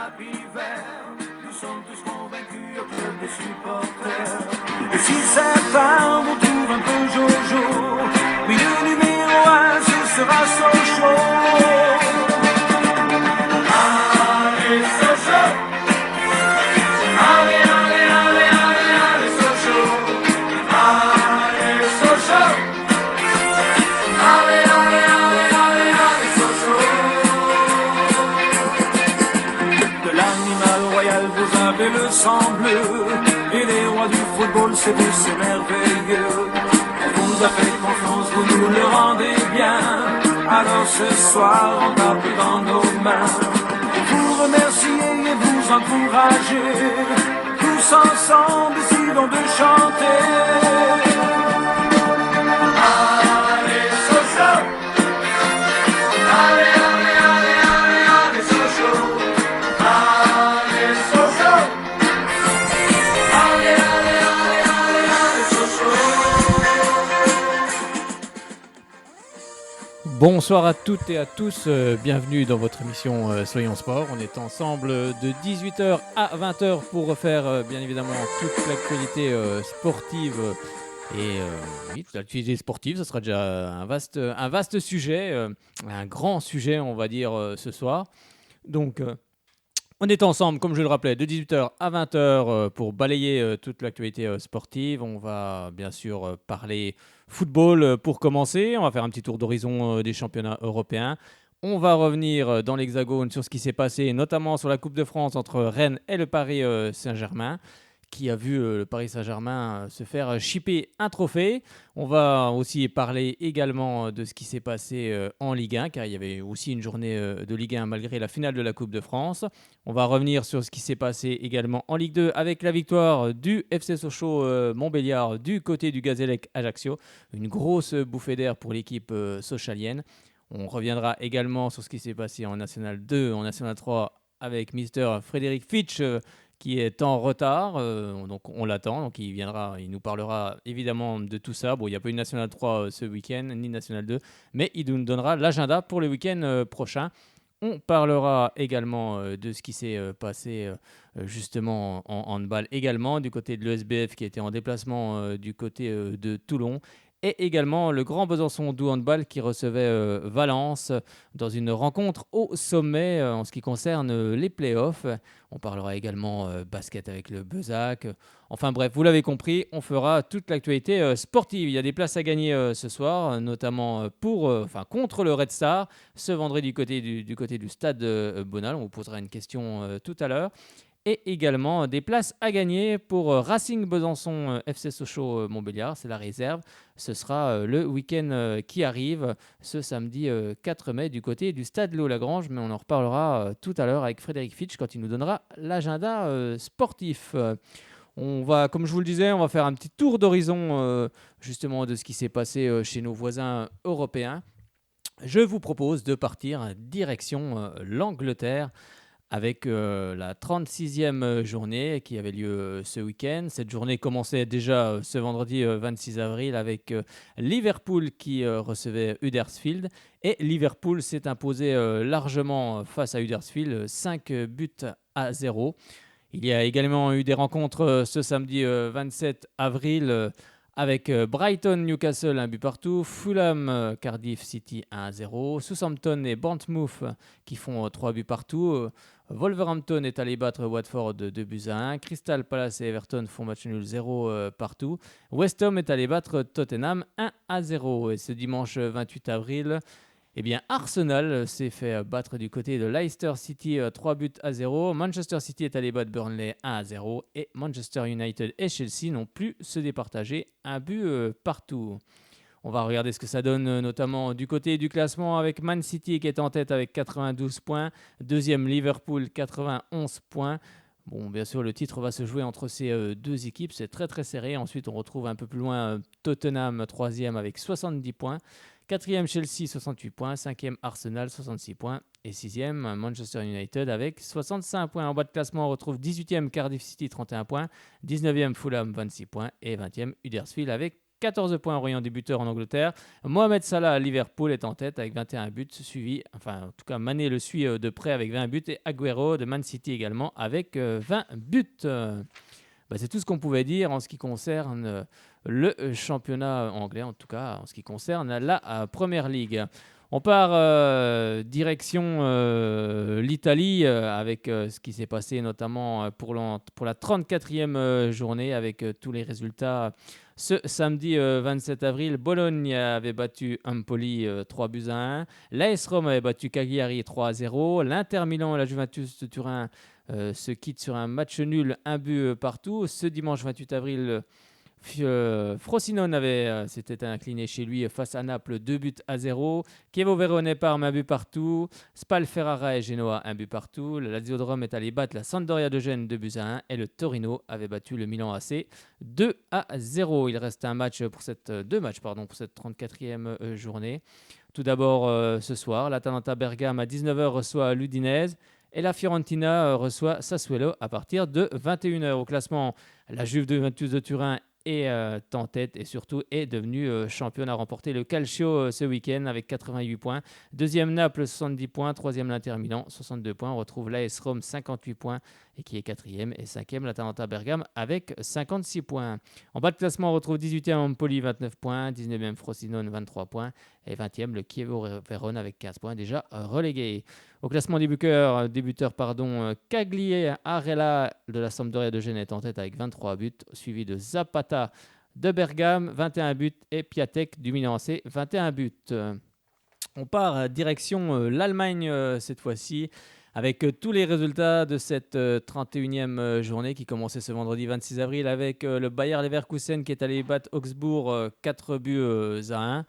tapis vert. Nous sommes tous convaincus au club des supporters. Et si certains vous trouvent un peu jojo, oui, le numéro 1, ce sera Sochaux. Allez, Sochaux! Allez, allez, allez, allez, allez, Sochaux! Allez, Sochaux! Allez, allez, allez, allez, allez, Sochaux! De l'animal royal, vous avez le sang bleu. Et les rois du football, c'est vous, c'est merveilleux. On vous a fait confiance, vous nous le rendez bien. Alors ce soir, on tape dans nos mains. Vous remercier et vous encourager. Tous ensemble, décidons de chanter. Allez, Sochaux! Allez, allez, allez, allez, allez, Sochaux! Allez, Sochaux! Allez, allez, allez, allez, allez, Sochaux! Bonsoir à toutes et à tous, bienvenue dans votre émission Soyons Sport. On est ensemble de 18h à 20h pour refaire bien évidemment toute l'actualité sportive. Et oui, toute l'actualité sportive, ce sera déjà un vaste sujet, un grand sujet on va dire ce soir. Donc on est ensemble, comme je le rappelais, de 18h à 20h pour balayer toute l'actualité sportive. On va bien sûr parler football pour commencer. On va faire un petit tour d'horizon des championnats européens. On va revenir dans l'Hexagone sur ce qui s'est passé, notamment sur la Coupe de France entre Rennes et le Paris Saint-Germain, qui a vu le Paris Saint-Germain se faire chipper un trophée. On va aussi parler également de ce qui s'est passé en Ligue 1, car il y avait aussi une journée de Ligue 1 malgré la finale de la Coupe de France. On va revenir sur ce qui s'est passé également en Ligue 2 avec la victoire du FC Sochaux-Montbéliard du côté du Gazélec Ajaccio. Une grosse bouffée d'air pour l'équipe sochalienne. On reviendra également sur ce qui s'est passé en National 2, en National 3 avec Mister Frédéric Fitch, qui est en retard, donc on l'attend, donc il viendra, il nous parlera évidemment de tout ça. Bon, il n'y a pas eu National 3 ce week-end, ni National 2, mais il nous donnera l'agenda pour le week-end prochain. On parlera également de ce qui s'est passé justement en handball également, du côté de l'ESBF qui était en déplacement du côté de Toulon. Et également le Grand Besançon du handball qui recevait Valence dans une rencontre au sommet en ce qui concerne les playoffs. On parlera également basket avec le Bezac. Enfin bref, vous l'avez compris, on fera toute l'actualité sportive. Il y a des places à gagner ce soir, notamment contre le Red Star, ce vendredi du côté du stade Bonal. On vous posera une question tout à l'heure. Et également des places à gagner pour Racing Besançon FC Sochaux Montbéliard, c'est la réserve. Ce sera le week-end qui arrive, ce samedi 4 mai du côté du stade Léo-Lagrange, mais on en reparlera tout à l'heure avec Frédéric Fitch quand il nous donnera l'agenda sportif. On va, comme je vous le disais, on va faire un petit tour d'horizon justement de ce qui s'est passé chez nos voisins européens. Je vous propose de partir direction l'Angleterre avec la 36e journée qui avait lieu ce week-end. Cette journée commençait déjà ce vendredi 26 avril avec Liverpool qui recevait Huddersfield. Et Liverpool s'est imposé largement face à Huddersfield, 5-0. Il y a également eu des rencontres ce samedi 27 avril avec Brighton-Newcastle, 1 but partout, Fulham-Cardiff City 1-0, Southampton et Bournemouth qui font 3 buts partout, Wolverhampton est allé battre Watford 2-1, Crystal Palace et Everton font match nul 0 partout, West Ham est allé battre Tottenham 1-0. Et ce dimanche 28 avril, eh bien, Arsenal s'est fait battre du côté de Leicester City 3-0. Manchester City est allé battre Burnley 1-0. Et Manchester United et Chelsea n'ont plus se départager 1 but partout. On va regarder ce que ça donne notamment du côté du classement avec Man City qui est en tête avec 92 points. Deuxième Liverpool 91 points. Bon, bien sûr, le titre va se jouer entre ces deux équipes. C'est très très serré. Ensuite, on retrouve un peu plus loin Tottenham, troisième avec 70 points. Quatrième Chelsea, 68 points. Cinquième Arsenal, 66 points. Et sixième Manchester United avec 65 points. En bas de classement, on retrouve 18e Cardiff City, 31 points. 19e Fulham, 26 points. Et 20e Huddersfield avec 14 points, Orient débuteur en Angleterre. Mohamed Salah à Liverpool est en tête avec 21 buts, suivi, enfin en tout cas Mané le suit de près avec 20 buts et Agüero de Man City également avec 20 buts. C'est tout ce qu'on pouvait dire en ce qui concerne le championnat anglais, en tout cas en ce qui concerne la Première Ligue. On part direction l'Italie avec ce qui s'est passé notamment pour la 34e journée avec tous les résultats. Ce samedi 27 avril, Bologne avait battu Empoli 3-1. L'AS Rome avait battu Cagliari 3-0. L'Inter Milan et la Juventus de Turin se quittent sur un match nul, un but partout. Ce dimanche 28 avril, Frosinone s'était incliné chez lui face à Naples 2-0. Chievo Vérone Parme un but partout. Spal Ferrara et Genoa un but partout. Le Lazio de Rome est allé battre la Sampdoria de Gênes 2-1 et le Torino avait battu le Milan AC 2-0. Il reste deux matchs pour cette 34e journée. Tout d'abord ce soir, l'Atalanta Bergame à 19h reçoit l'Udinese. Et la Fiorentina reçoit Sassuolo à partir de 21h. Au classement, la Juventus de Turin est en tête et surtout est devenue championne, a remporté le Calcio ce week-end avec 88 points. Deuxième Naples, 70 points. Troisième l'Inter Milan, 62 points. On retrouve l'AS Rome, 58 points et qui est quatrième. Et cinquième l'Atalanta Bergame avec 56 points. En bas de classement, on retrouve 18e Empoli, 29 points. 19e Frosinone, 23 points. Et 20e le Chievo Vérone avec 15 points déjà relégué. Au classement débuteur, Cagliari de la Sampdoria de Gênes est en tête avec 23 buts, suivi de Zapata de Bergame, 21 buts, et Piatek du Milan AC, 21 buts. On part direction l'Allemagne cette fois-ci, avec tous les résultats de cette 31e journée qui commençait ce vendredi 26 avril avec le Bayer Leverkusen qui est allé battre Augsbourg 4 buts à 1.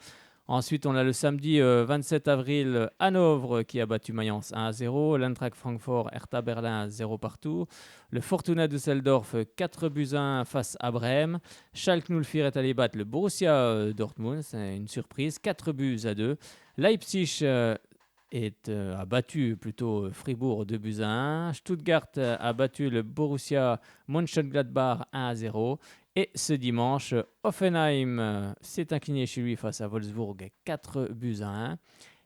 Ensuite, on a le samedi 27 avril, Hanovre qui a battu Mayence 1-0, l'Eintracht Francfort, Hertha Berlin 0 partout, le Fortuna Düsseldorf 4 buts à 1 face à Brême, Schalke 04 est allé battre le Borussia Dortmund, c'est une surprise, 4 buts à 2, Leipzig a battu plutôt Fribourg 2 buts à 1, Stuttgart a battu le Borussia Mönchengladbach 1-0. Et ce dimanche, Hoffenheim s'est incliné chez lui face à Wolfsburg 4 buts à 1.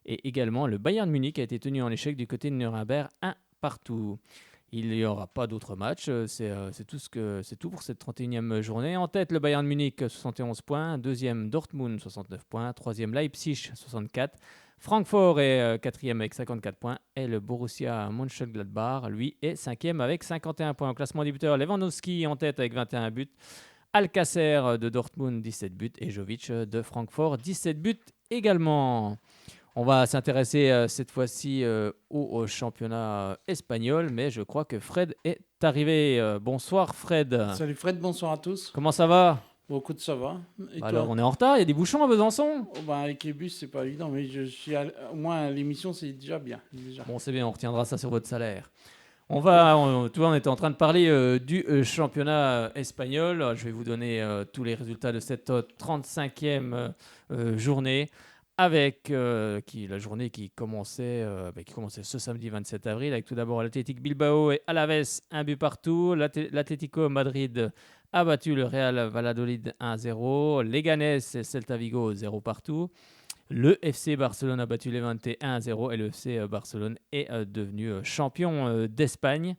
Et également, le Bayern Munich a été tenu en échec du côté de Nuremberg 1 partout. Il n'y aura pas d'autres matchs. C'est tout pour cette 31e journée. En tête, le Bayern Munich, 71 points. Deuxième, Dortmund, 69 points. Troisième, Leipzig, 64. Francfort est quatrième avec 54 points. Et le Borussia Mönchengladbach, lui, est cinquième avec 51 points. Au classement débuteur, Lewandowski en tête avec 21 buts. Alcacer de Dortmund, 17 buts. Et Jovic de Francfort, 17 buts également. On va s'intéresser cette fois-ci au championnat espagnol, mais je crois que Fred est arrivé. Bonsoir Fred. Salut Fred, bonsoir à tous. Comment ça va? Bon, écoute, ça va. Et toi? Alors on est en retard, il y a des bouchons à Besançon. Avec les bus, c'est pas évident, mais au moins l'émission, c'est déjà bien. Déjà. Bon, c'est bien, on retiendra ça sur votre salaire. On était en train de parler du championnat espagnol. Je vais vous donner tous les résultats de cette 35e journée. Avec la journée qui commençait ce samedi 27 avril, avec tout d'abord l'Athletic Bilbao et Alaves, un but partout. L'Atlético Madrid a battu le Real Valladolid 1-0. Leganés et Celta Vigo 0 partout. Le FC Barcelone a battu Levante 1-0 et le FC Barcelone est devenu champion d'Espagne.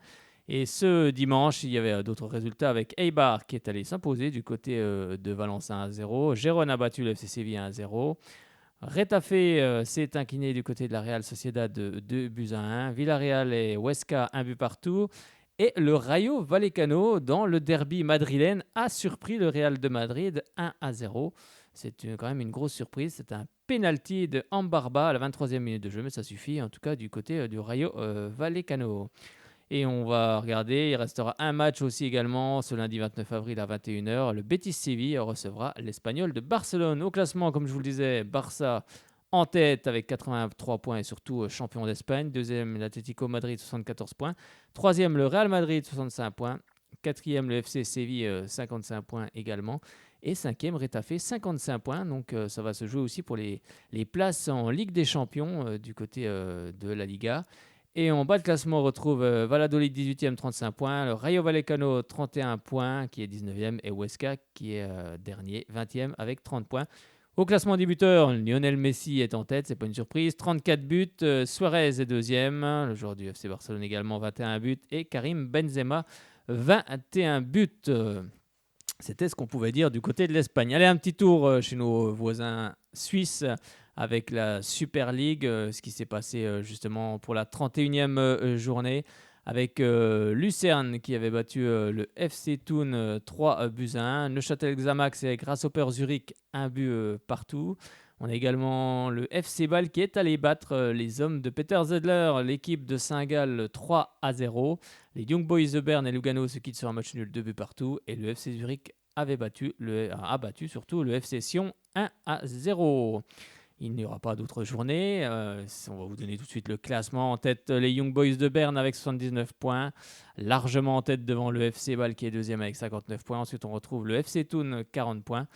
Et ce dimanche, il y avait d'autres résultats avec Eibar qui est allé s'imposer du côté de Valence 1-0. Gérone a battu le FC Séville 1-0. Retafe s'est incliné du côté de la Real Sociedad de 2 buts à 1. Villarreal et Huesca, un but partout. Et le Rayo Vallecano, dans le derby madrilène, a surpris le Real de Madrid 1-0. C'est quand même une grosse surprise. C'est un penalty de Ambarba à la 23e minute de jeu, mais ça suffit en tout cas du côté du Rayo Vallecano. Et on va regarder, il restera un match aussi également ce lundi 29 avril à 21h. Le Betis Séville recevra l'Espagnol de Barcelone. Au classement, comme je vous le disais, Barça en tête avec 83 points et surtout champion d'Espagne. Deuxième, l'Atlético Madrid, 74 points. Troisième, le Real Madrid, 65 points. Quatrième, le FC Séville, 55 points également. Et cinquième, Retafe, 55 points. Donc ça va se jouer aussi pour les places en Ligue des Champions du côté de la Liga. Et en bas de classement, on retrouve Valladolid 18e, 35 points, le Rayo Vallecano 31 points, qui est 19e, et Huesca, qui est dernier, 20e, avec 30 points. Au classement des buteurs, Lionel Messi est en tête, c'est pas une surprise, 34 buts, Suarez est deuxième, le joueur du FC Barcelone également, 21 buts, et Karim Benzema, 21 buts. C'était ce qu'on pouvait dire du côté de l'Espagne. Allez, un petit tour chez nos voisins suisses avec la Super League, ce qui s'est passé justement pour la 31e journée, avec Lucerne qui avait battu le FC Thun 3 buts à 1, Neuchâtel Xamax et Grasshopper Zurich 1 but partout. On a également le FC Bâle qui est allé battre les hommes de Peter Zedler, l'équipe de Saint-Gall 3 à 0. Les Young Boys de Berne et Lugano se quittent sur un match nul 2 buts partout. Et le FC Zurich a battu surtout le FC Sion 1 à 0. Il n'y aura pas d'autres journées. On va vous donner tout de suite le classement. En tête, les Young Boys de Berne avec 79 points. Largement en tête devant le FC Bâle qui est deuxième avec 59 points. Ensuite, on retrouve le FC Thun, 40 points.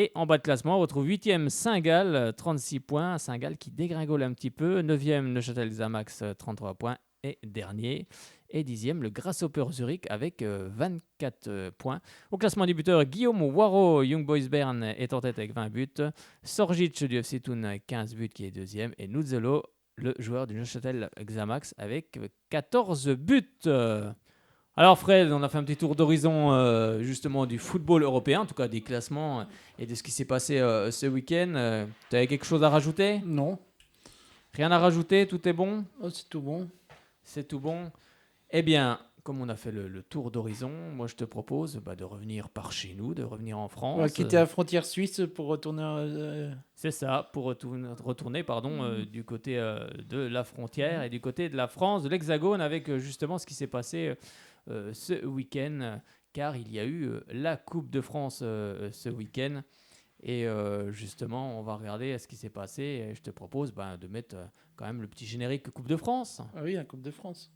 Et en bas de classement, on retrouve 8e Saint-Gall, 36 points. Saint-Gall qui dégringole un petit peu. 9e Neuchâtel Xamax, 33 points. Et dernier. Et 10e, le Grasshopper Zurich avec 24 points. Au classement des buteurs, Guillaume Waro, Young Boys Bern, est en tête avec 20 buts. Sorjic du FC Thun avec 15 buts qui est deuxième. Et Nuzzolo, le joueur du Neuchâtel Xamax, avec 14 buts. Alors Fred, on a fait un petit tour d'horizon justement du football européen, en tout cas des classements et de ce qui s'est passé ce week-end. Tu avais quelque chose à rajouter ? Non. Rien à rajouter, tout est bon ? Oh, c'est tout bon. C'est tout bon. Eh bien, comme on a fait le tour d'horizon, moi je te propose de revenir par chez nous, de revenir en France. On va quitter la frontière suisse pour retourner. C'est ça, pour retourner du côté de la frontière et du côté de la France, de l'Hexagone, avec justement ce qui s'est passé ce week-end, car il y a eu la Coupe de France ce week-end. Et justement, on va regarder ce qui s'est passé. Et je te propose de mettre quand même le petit générique Coupe de France. Ah oui, la Coupe de France.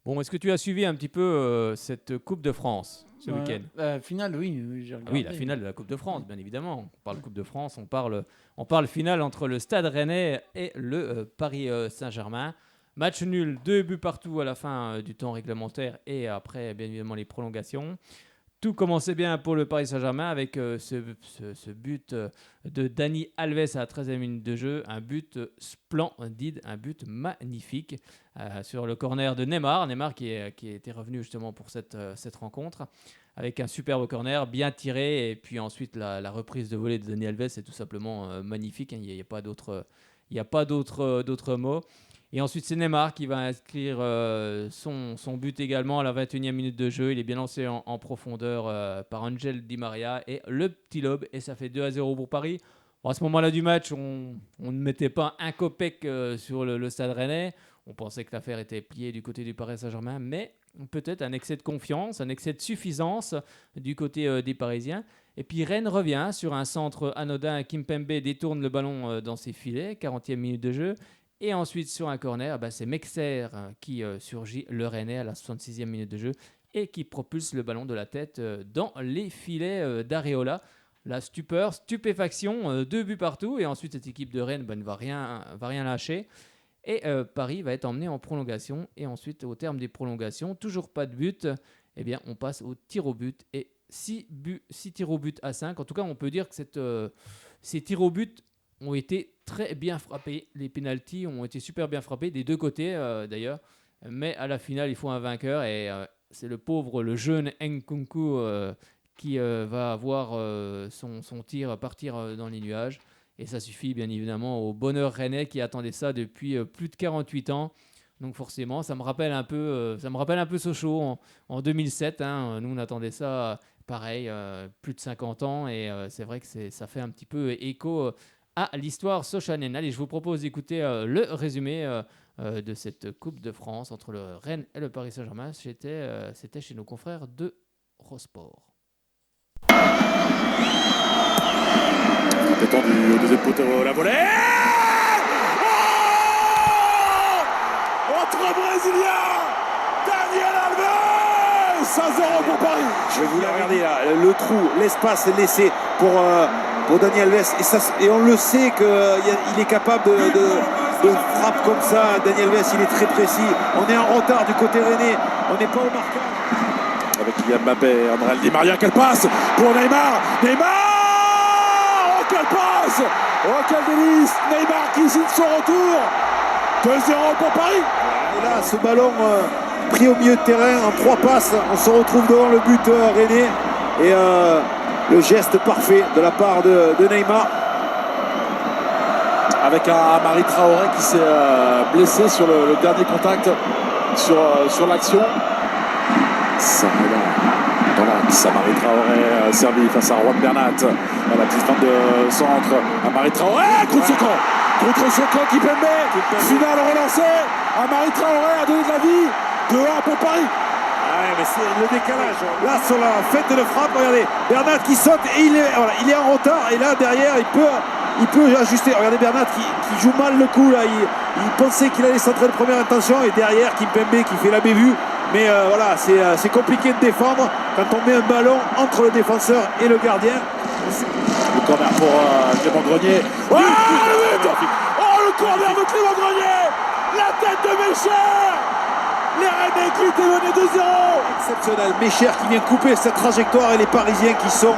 Bon, est-ce que tu as suivi un petit peu cette Coupe de France ce week-end ? La finale, oui, j'ai regardé. Oui, la finale de la Coupe de France, bien évidemment. On parle Coupe de France, on parle finale entre le Stade Rennais et le Paris Saint-Germain. Match nul, 2 buts partout à la fin du temps réglementaire et après, bien évidemment, les prolongations. Tout commençait bien pour le Paris Saint-Germain avec ce but de Dani Alves à la 13e minute de jeu. Un but splendide, un but magnifique sur le corner de Neymar. Neymar qui était revenu justement pour cette rencontre avec un superbe corner bien tiré. Et puis ensuite la reprise de volée de Dani Alves est tout simplement magnifique. Il n'y a pas d'autres mots. Et ensuite, c'est Neymar qui va inscrire son but également à la 21e minute de jeu. Il est bien lancé en profondeur par Angel Di Maria et le petit lob. Et ça fait 2-0 pour Paris. Bon, à ce moment-là du match, on ne mettait pas un copec sur le Stade Rennais. On pensait que l'affaire était pliée du côté du Paris Saint-Germain. Mais peut-être un excès de confiance, un excès de suffisance du côté des Parisiens. Et puis Rennes revient sur un centre anodin. Kimpembe détourne le ballon dans ses filets. 40e minute de jeu. Et ensuite, sur un corner, c'est Mexer qui surgit le Rennais à la 66e minute de jeu et qui propulse le ballon de la tête dans les filets d'Areola. La stupéfaction, 2 buts partout. Et ensuite, cette équipe de Rennes ne va rien lâcher. Et Paris va être emmené en prolongation. Et ensuite, au terme des prolongations, toujours pas de but. Eh bien, on passe au tir au but. Et 6 tirs au but à 5. En tout cas, on peut dire que ces tirs au but ont été très bien frappés. Les pénaltys ont été super bien frappés, des deux côtés d'ailleurs. Mais à la finale, il faut un vainqueur. Et c'est le jeune Nkunku qui va voir son tir partir dans les nuages. Et ça suffit bien évidemment au bonheur rennais qui attendait ça depuis plus de 48 ans. Donc forcément, ça me rappelle un peu Sochaux en 2007. Nous, on attendait ça pareil, plus de 50 ans. Et c'est vrai que ça fait un petit peu écho à l'histoire sochalienne. Allez, je vous propose d'écouter le résumé de cette Coupe de France entre le Rennes et le Paris Saint-Germain. C'était chez nos confrères de Eurosport. Étendu au deuxième poteau, la volée. Entre Brésiliens, Daniel Alves, 1-0 pour Paris. Je vais vous la regarder là, le trou, l'espace laissé pour Daniel Alves. Et on le sait qu'il est capable de frappe comme ça. Daniel Alves, il est très précis. On est en retard du côté rennais, on n'est pas au marquage. Avec Kylian Mbappé, André Di Maria, quelle passe pour Neymar. Oh, quelle passe. Oh, quel délice. Neymar qui signe son retour. 2-0 pour Paris. Et là, ce ballon pris au milieu de terrain en 3 passes, on se retrouve devant le but rennais. Et le geste parfait de la part de Neymar. Avec un Amari Traoré qui s'est blessé sur le dernier contact sur l'action. Amari Traoré servi face à Juan Bernat. À la petite fin de centre. Amari Traoré contre son camp. Contre son camp Kimpembe. Finale relancée. Amari Traoré a donné de la vie. 2-1 pour Paris. Ouais, mais c'est le décalage. Là, sur la fête de frappe, regardez, Bernat qui saute et il est en retard. Et là, derrière, il peut ajuster. Regardez Bernat qui joue mal le coup. Là. Il pensait qu'il allait centrer de première intention. Et derrière, Kimpembe qui fait la bévue. Mais voilà, c'est compliqué de défendre quand on met un ballon entre le défenseur et le gardien. Le corner pour Clément Grenier. Oh, le corner de Clément Grenier. La tête de Mécher. Les Rennais qui étaient menés 2-0. Exceptionnel. Mécher qui vient couper cette trajectoire et les Parisiens qui sont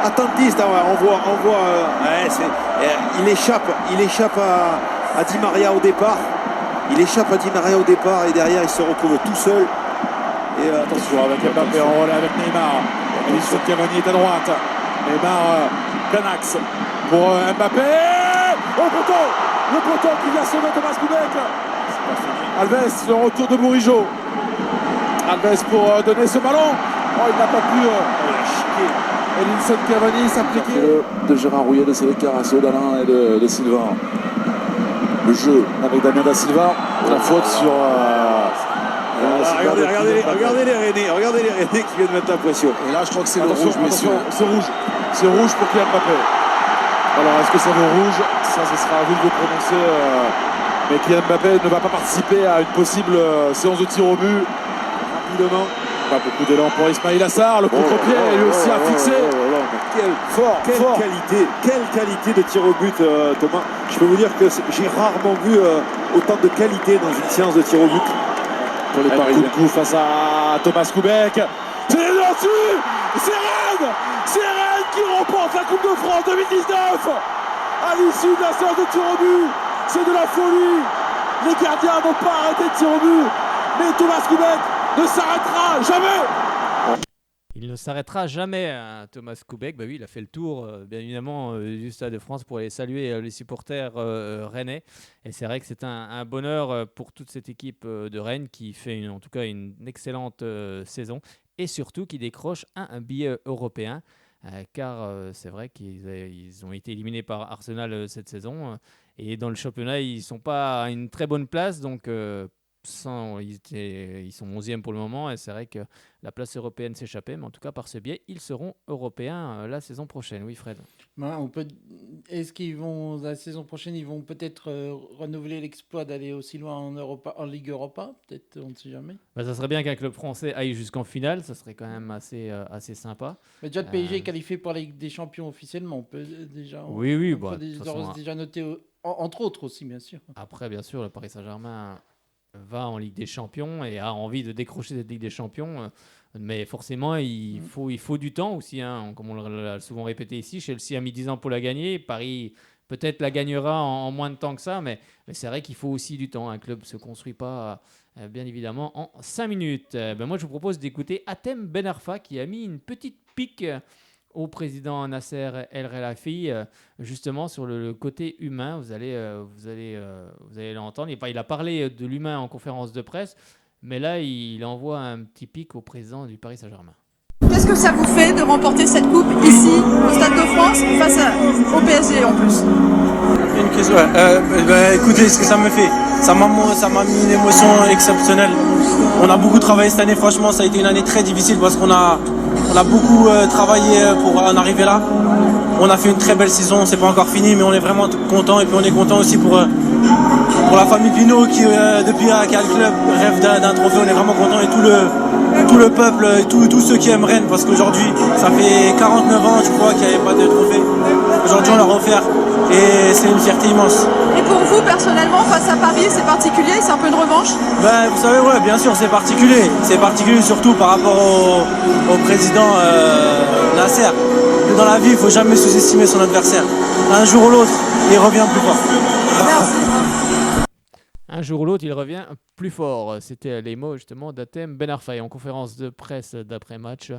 attentistes. On voit il échappe à Di Maria au départ. Il échappe à Di Maria au départ et derrière il se retrouve tout seul. Et attention avec Mbappé en relais avec Neymar. Edinson Cavani est à droite. Neymar plein axe pour Mbappé. Oh, le poteau qui vient sauver Thomas Koubek. Alves, le retour de Bourigeaud. Alves pour donner ce ballon. Oh, il n'a pas pu. Edinson Cavani s'appliquer. De Gérard Rouillet, de Cédric Carasso, d'Alain et de Sylvain. Le jeu avec Damien Da Silva, la faute sur. Regardez les Rennais qui viennent mettre la pression. Et là, je crois que c'est le rouge, messieurs. C'est rouge pour Kylian Mbappé. Alors, est-ce que ça vaut rouge? Ça, ce sera à vous de vous prononcer. Mais Kylian Mbappé ne va pas participer à une possible séance de tir au but. Rapidement. Pas beaucoup d'élan pour Ismail Assar. Le contre-pied, lui aussi a fixé. Quelle qualité de tir au but, Thomas. Je peux vous dire que j'ai rarement vu autant de qualité dans une séance de tir au but pour les Parisiens. Coup de coup face à Thomas Koubek. C'est là-dessus. C'est Rennes qui remporte la Coupe de France 2019 à l'issue de la séance de tir au but. C'est de la folie. Les gardiens n'ont pas arrêté de tirer au but. Mais Thomas Koubek ne s'arrêtera jamais. Il ne s'arrêtera jamais, hein, Thomas Koubek. Bah oui, il a fait le tour, bien évidemment, du Stade de France pour aller saluer les supporters rennais. Et c'est vrai que c'est un bonheur pour toute cette équipe de Rennes qui fait en tout cas une excellente saison et surtout qui décroche un billet européen. Car c'est vrai qu'ils ont été éliminés par Arsenal cette saison. Et dans le championnat, ils ne sont pas à une très bonne place. Donc, ils sont 11e pour le moment. Et c'est vrai que la place européenne s'échappait. Mais en tout cas, par ce biais, ils seront européens la saison prochaine. Oui, Fred. Est-ce qu'ils vont, la saison prochaine, ils vont peut-être renouveler l'exploit d'aller aussi loin en Ligue Europa? Peut-être, on ne sait jamais. Ça serait bien qu'un club français aille jusqu'en finale. Ça serait quand même assez sympa. Mais déjà, le PSG est qualifié pour la Ligue des Champions officiellement. On peut déjà, déjà noter, entre autres aussi, bien sûr. Après, bien sûr, le Paris Saint-Germain va en Ligue des Champions et a envie de décrocher cette Ligue des Champions. Mais forcément, il faut du temps aussi. Hein. Comme on l'a souvent répété ici, Chelsea a mis 10 ans pour la gagner. Paris peut-être la gagnera en moins de temps que ça. Mais c'est vrai qu'il faut aussi du temps. Un club ne se construit pas, bien évidemment, en 5 minutes. Moi, je vous propose d'écouter Hatem Ben Arfa qui a mis une petite pique au président Nasser El Khelaifi, justement sur le côté humain. Vous allez l'entendre. Il a parlé de l'humain en conférence de presse, mais là, il envoie un petit pic au président du Paris Saint-Germain. Qu'est-ce que ça vous fait de remporter cette coupe ici, au Stade de France, face au PSG en plus? Une question, écoutez, ce que ça me fait, ça m'a mis une émotion exceptionnelle. On a beaucoup travaillé cette année, franchement, ça a été une année très difficile parce qu'on a On a beaucoup travaillé pour en arriver là. On a fait une très belle saison, c'est pas encore fini, mais on est vraiment content. Et puis on est content aussi pour la famille Pinault qui, depuis qu'à le club, rêve d'un trophée. On est vraiment content et tout le peuple, et tous ceux qui aiment Rennes, parce qu'aujourd'hui, ça fait 49 ans, je crois, qu'il n'y avait pas de trophée. Aujourd'hui, on l'a offert et c'est une fierté immense. Et pour vous, personnellement, face à Paris, c'est particulier, c'est un peu une revanche? Ben, vous savez, ouais, bien sûr, c'est particulier. C'est particulier surtout par rapport au président Nasser. Mais dans la vie, il ne faut jamais sous-estimer son adversaire. Un jour ou l'autre, il revient plus fort. Merci. Un jour ou l'autre, il revient plus fort. C'était les mots justement d'Hatem Ben Arfa en conférence de presse d'après-match.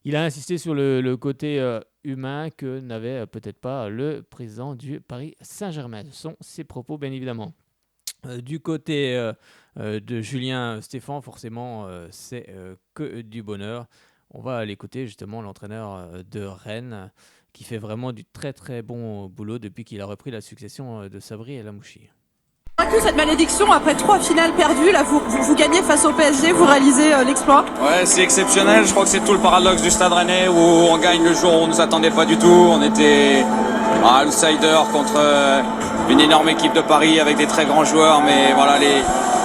Il a insisté sur le côté humain que n'avait peut-être pas le président du Paris Saint-Germain. Ce sont ses propos, bien évidemment. Du côté de Julien Stéphan, forcément, c'est que du bonheur. On va l'écouter justement, l'entraîneur de Rennes, qui fait vraiment du très très bon boulot depuis qu'il a repris la succession de Sabri El Amouchi. Vaincu cette malédiction après 3 finales perdues, là vous gagnez face au PSG, vous réalisez l'exploit. Ouais, c'est exceptionnel. Je crois que c'est tout le paradoxe du Stade Rennais où on gagne le jour où on ne nous attendait pas du tout. On était outsider contre une énorme équipe de Paris avec des très grands joueurs, mais voilà,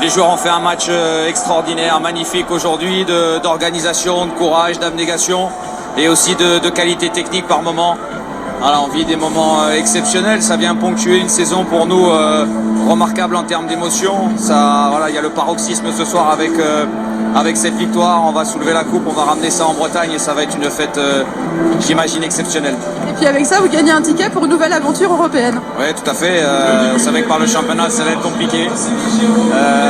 les joueurs ont fait un match extraordinaire, magnifique aujourd'hui, d'organisation, de courage, d'abnégation et aussi de qualité technique par moment. Voilà, on vit des moments exceptionnels, ça vient ponctuer une saison pour nous remarquable en termes d'émotion. Voilà, il y a le paroxysme ce soir avec cette victoire. On va soulever la coupe, on va ramener ça en Bretagne et ça va être une fête, j'imagine, exceptionnelle. Et puis avec ça, vous gagnez un ticket pour une nouvelle aventure européenne. Oui, tout à fait. On savait que par le championnat, ça va être compliqué.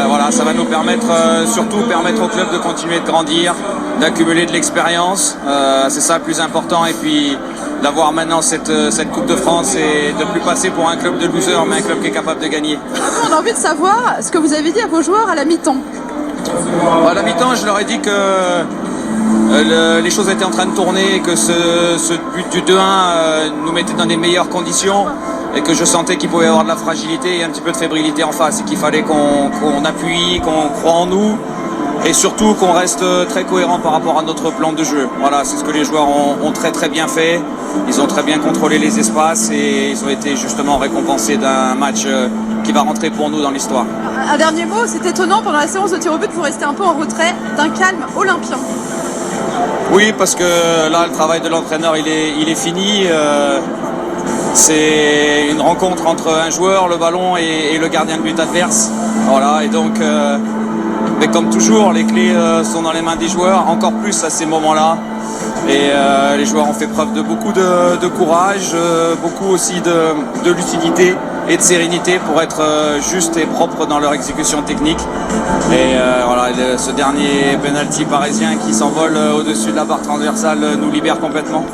Voilà, ça va nous permettre, surtout permettre au club de continuer de grandir, d'accumuler de l'expérience. C'est ça le plus important. Et puis d'avoir maintenant cette Coupe de France et de ne plus passer pour un club de losers, mais un club qui est capable de gagner. On a envie de savoir ce que vous avez dit à vos joueurs à la mi-temps. À la mi-temps, je leur ai dit que les choses étaient en train de tourner, que ce but du 2-1 nous mettait dans des meilleures conditions et que je sentais qu'il pouvait y avoir de la fragilité et un petit peu de fébrilité en face et qu'il fallait qu'on appuie, qu'on croit en nous et surtout qu'on reste très cohérent par rapport à notre plan de jeu. Voilà, c'est ce que les joueurs ont très très bien fait. Ils ont très bien contrôlé les espaces et ils ont été justement récompensés d'un match qui va rentrer pour nous dans l'histoire. Un dernier mot, c'est étonnant, pendant la séance de tir au but, vous restez un peu en retrait d'un calme olympien. Oui, parce que là, le travail de l'entraîneur, il est fini. C'est une rencontre entre un joueur, le ballon et le gardien de but adverse. Voilà, et donc, mais comme toujours, les clés sont dans les mains des joueurs, encore plus à ces moments-là. Et les joueurs ont fait preuve de beaucoup de courage, beaucoup aussi de lucidité et de sérénité pour être juste et propre dans leur exécution technique. Et voilà, ce dernier penalty parisien qui s'envole au-dessus de la barre transversale nous libère complètement.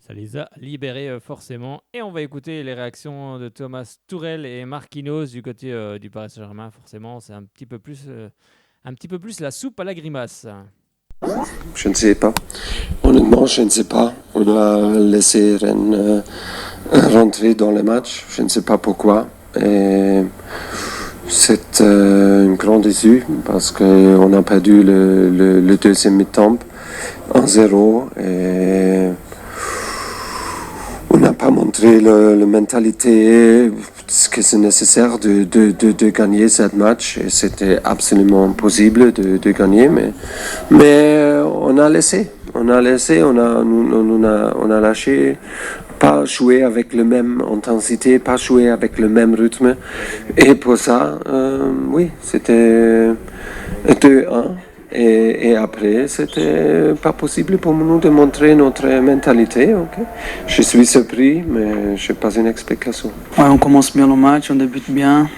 Ça les a libérés forcément. Et on va écouter les réactions de Thomas Tourelle et Marquinhos du côté du Paris Saint-Germain. Forcément, c'est un petit peu plus la soupe à la grimace. Je ne sais pas. Honnêtement, je ne sais pas. On a laissé Rennes rentrer dans le match. Je ne sais pas pourquoi. Et c'est une grande issue parce qu'on a perdu le deuxième mi-temps 1-0 et on n'a pas montré la mentalité, ce que c'est nécessaire de gagner ce match. Et c'était absolument possible de gagner, mais on a laissé, on a lâché, pas jouer avec la même intensité, pas jouer avec le même rythme. Et pour ça, oui, c'était 2-1. Et après, c'était pas possible pour nous de montrer notre mentalité. Okay. Je suis surpris, mais je n'ai pas une explication. Ouais, on commence bien le match, on débute bien.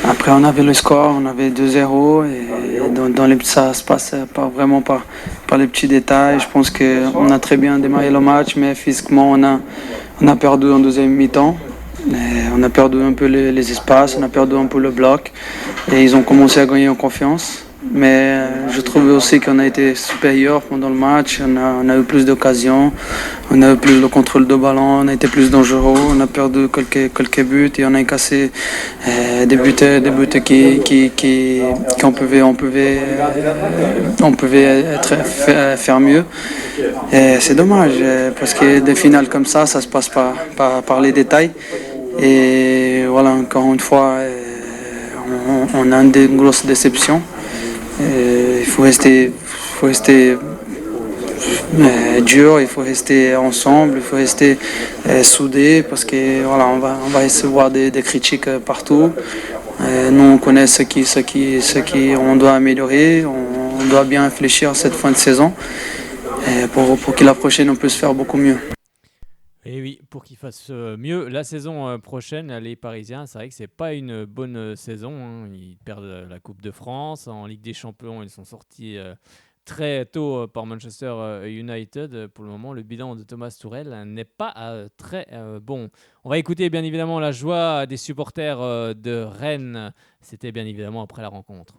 Après, on avait le score, on avait 2-0. Et ça se passe pas vraiment par les petits détails. Je pense qu'on a très bien démarré le match, mais physiquement, on a perdu en deuxième mi-temps. On a perdu un peu les espaces, on a perdu un peu le bloc et ils ont commencé à gagner en confiance. Mais je trouvais aussi qu'on a été supérieur pendant le match. On a eu plus d'occasions, on a eu plus de contrôle de ballon, on a été plus dangereux, on a perdu quelques buts et on a cassé des buts qu'on pouvait faire mieux. Et c'est dommage parce que des finales comme ça se passe par les détails. Et voilà, encore une fois, on a une grosse déception. Il faut rester dur, il faut rester ensemble, il faut rester soudés parce que voilà, on va recevoir des critiques partout. Nous on connaît ce qui on doit améliorer, on doit bien réfléchir à cette fin de saison pour que la prochaine on puisse faire beaucoup mieux. Et oui, pour qu'ils fassent mieux la saison prochaine, les Parisiens, c'est vrai que c'est pas une bonne saison. Hein. Ils perdent la Coupe de France. En Ligue des Champions, ils sont sortis très tôt par Manchester United. Pour le moment, le bilan de Thomas Tuchel n'est pas très bon. On va écouter bien évidemment la joie des supporters de Rennes. C'était bien évidemment après la rencontre.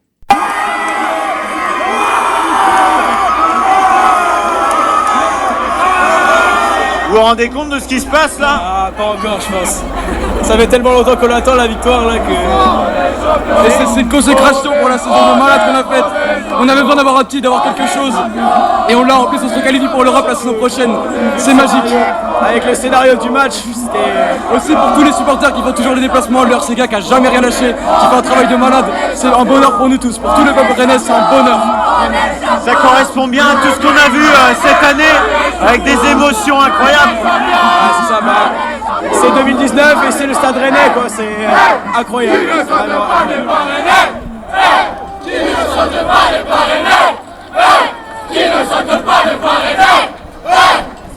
Vous vous rendez compte de ce qui se passe là? Ah, pas encore, je pense. Ça fait tellement longtemps qu'on attend la victoire là que. Et c'est une consécration pour la saison de malade qu'on a faite. On avait besoin d'avoir un titre, d'avoir quelque chose. Et on l'a, en plus on se qualifie pour l'Europe la saison prochaine. C'est magique. Avec le scénario du match, c'était. Aussi pour tous les supporters qui font toujours les déplacements, le RCK qui a jamais rien lâché, qui fait un travail de malade. C'est un bonheur pour nous tous. Pour tout le peuple rennais, c'est un bonheur. Ça correspond bien à tout ce qu'on a vu cette année, avec des émotions incroyables. Ah, c'est ça, c'est 2019 et c'est le Stade Rennais, quoi. C'est incroyable. Qui ne saute pas les Parrainais? Qui ne saute pas les Parrainais?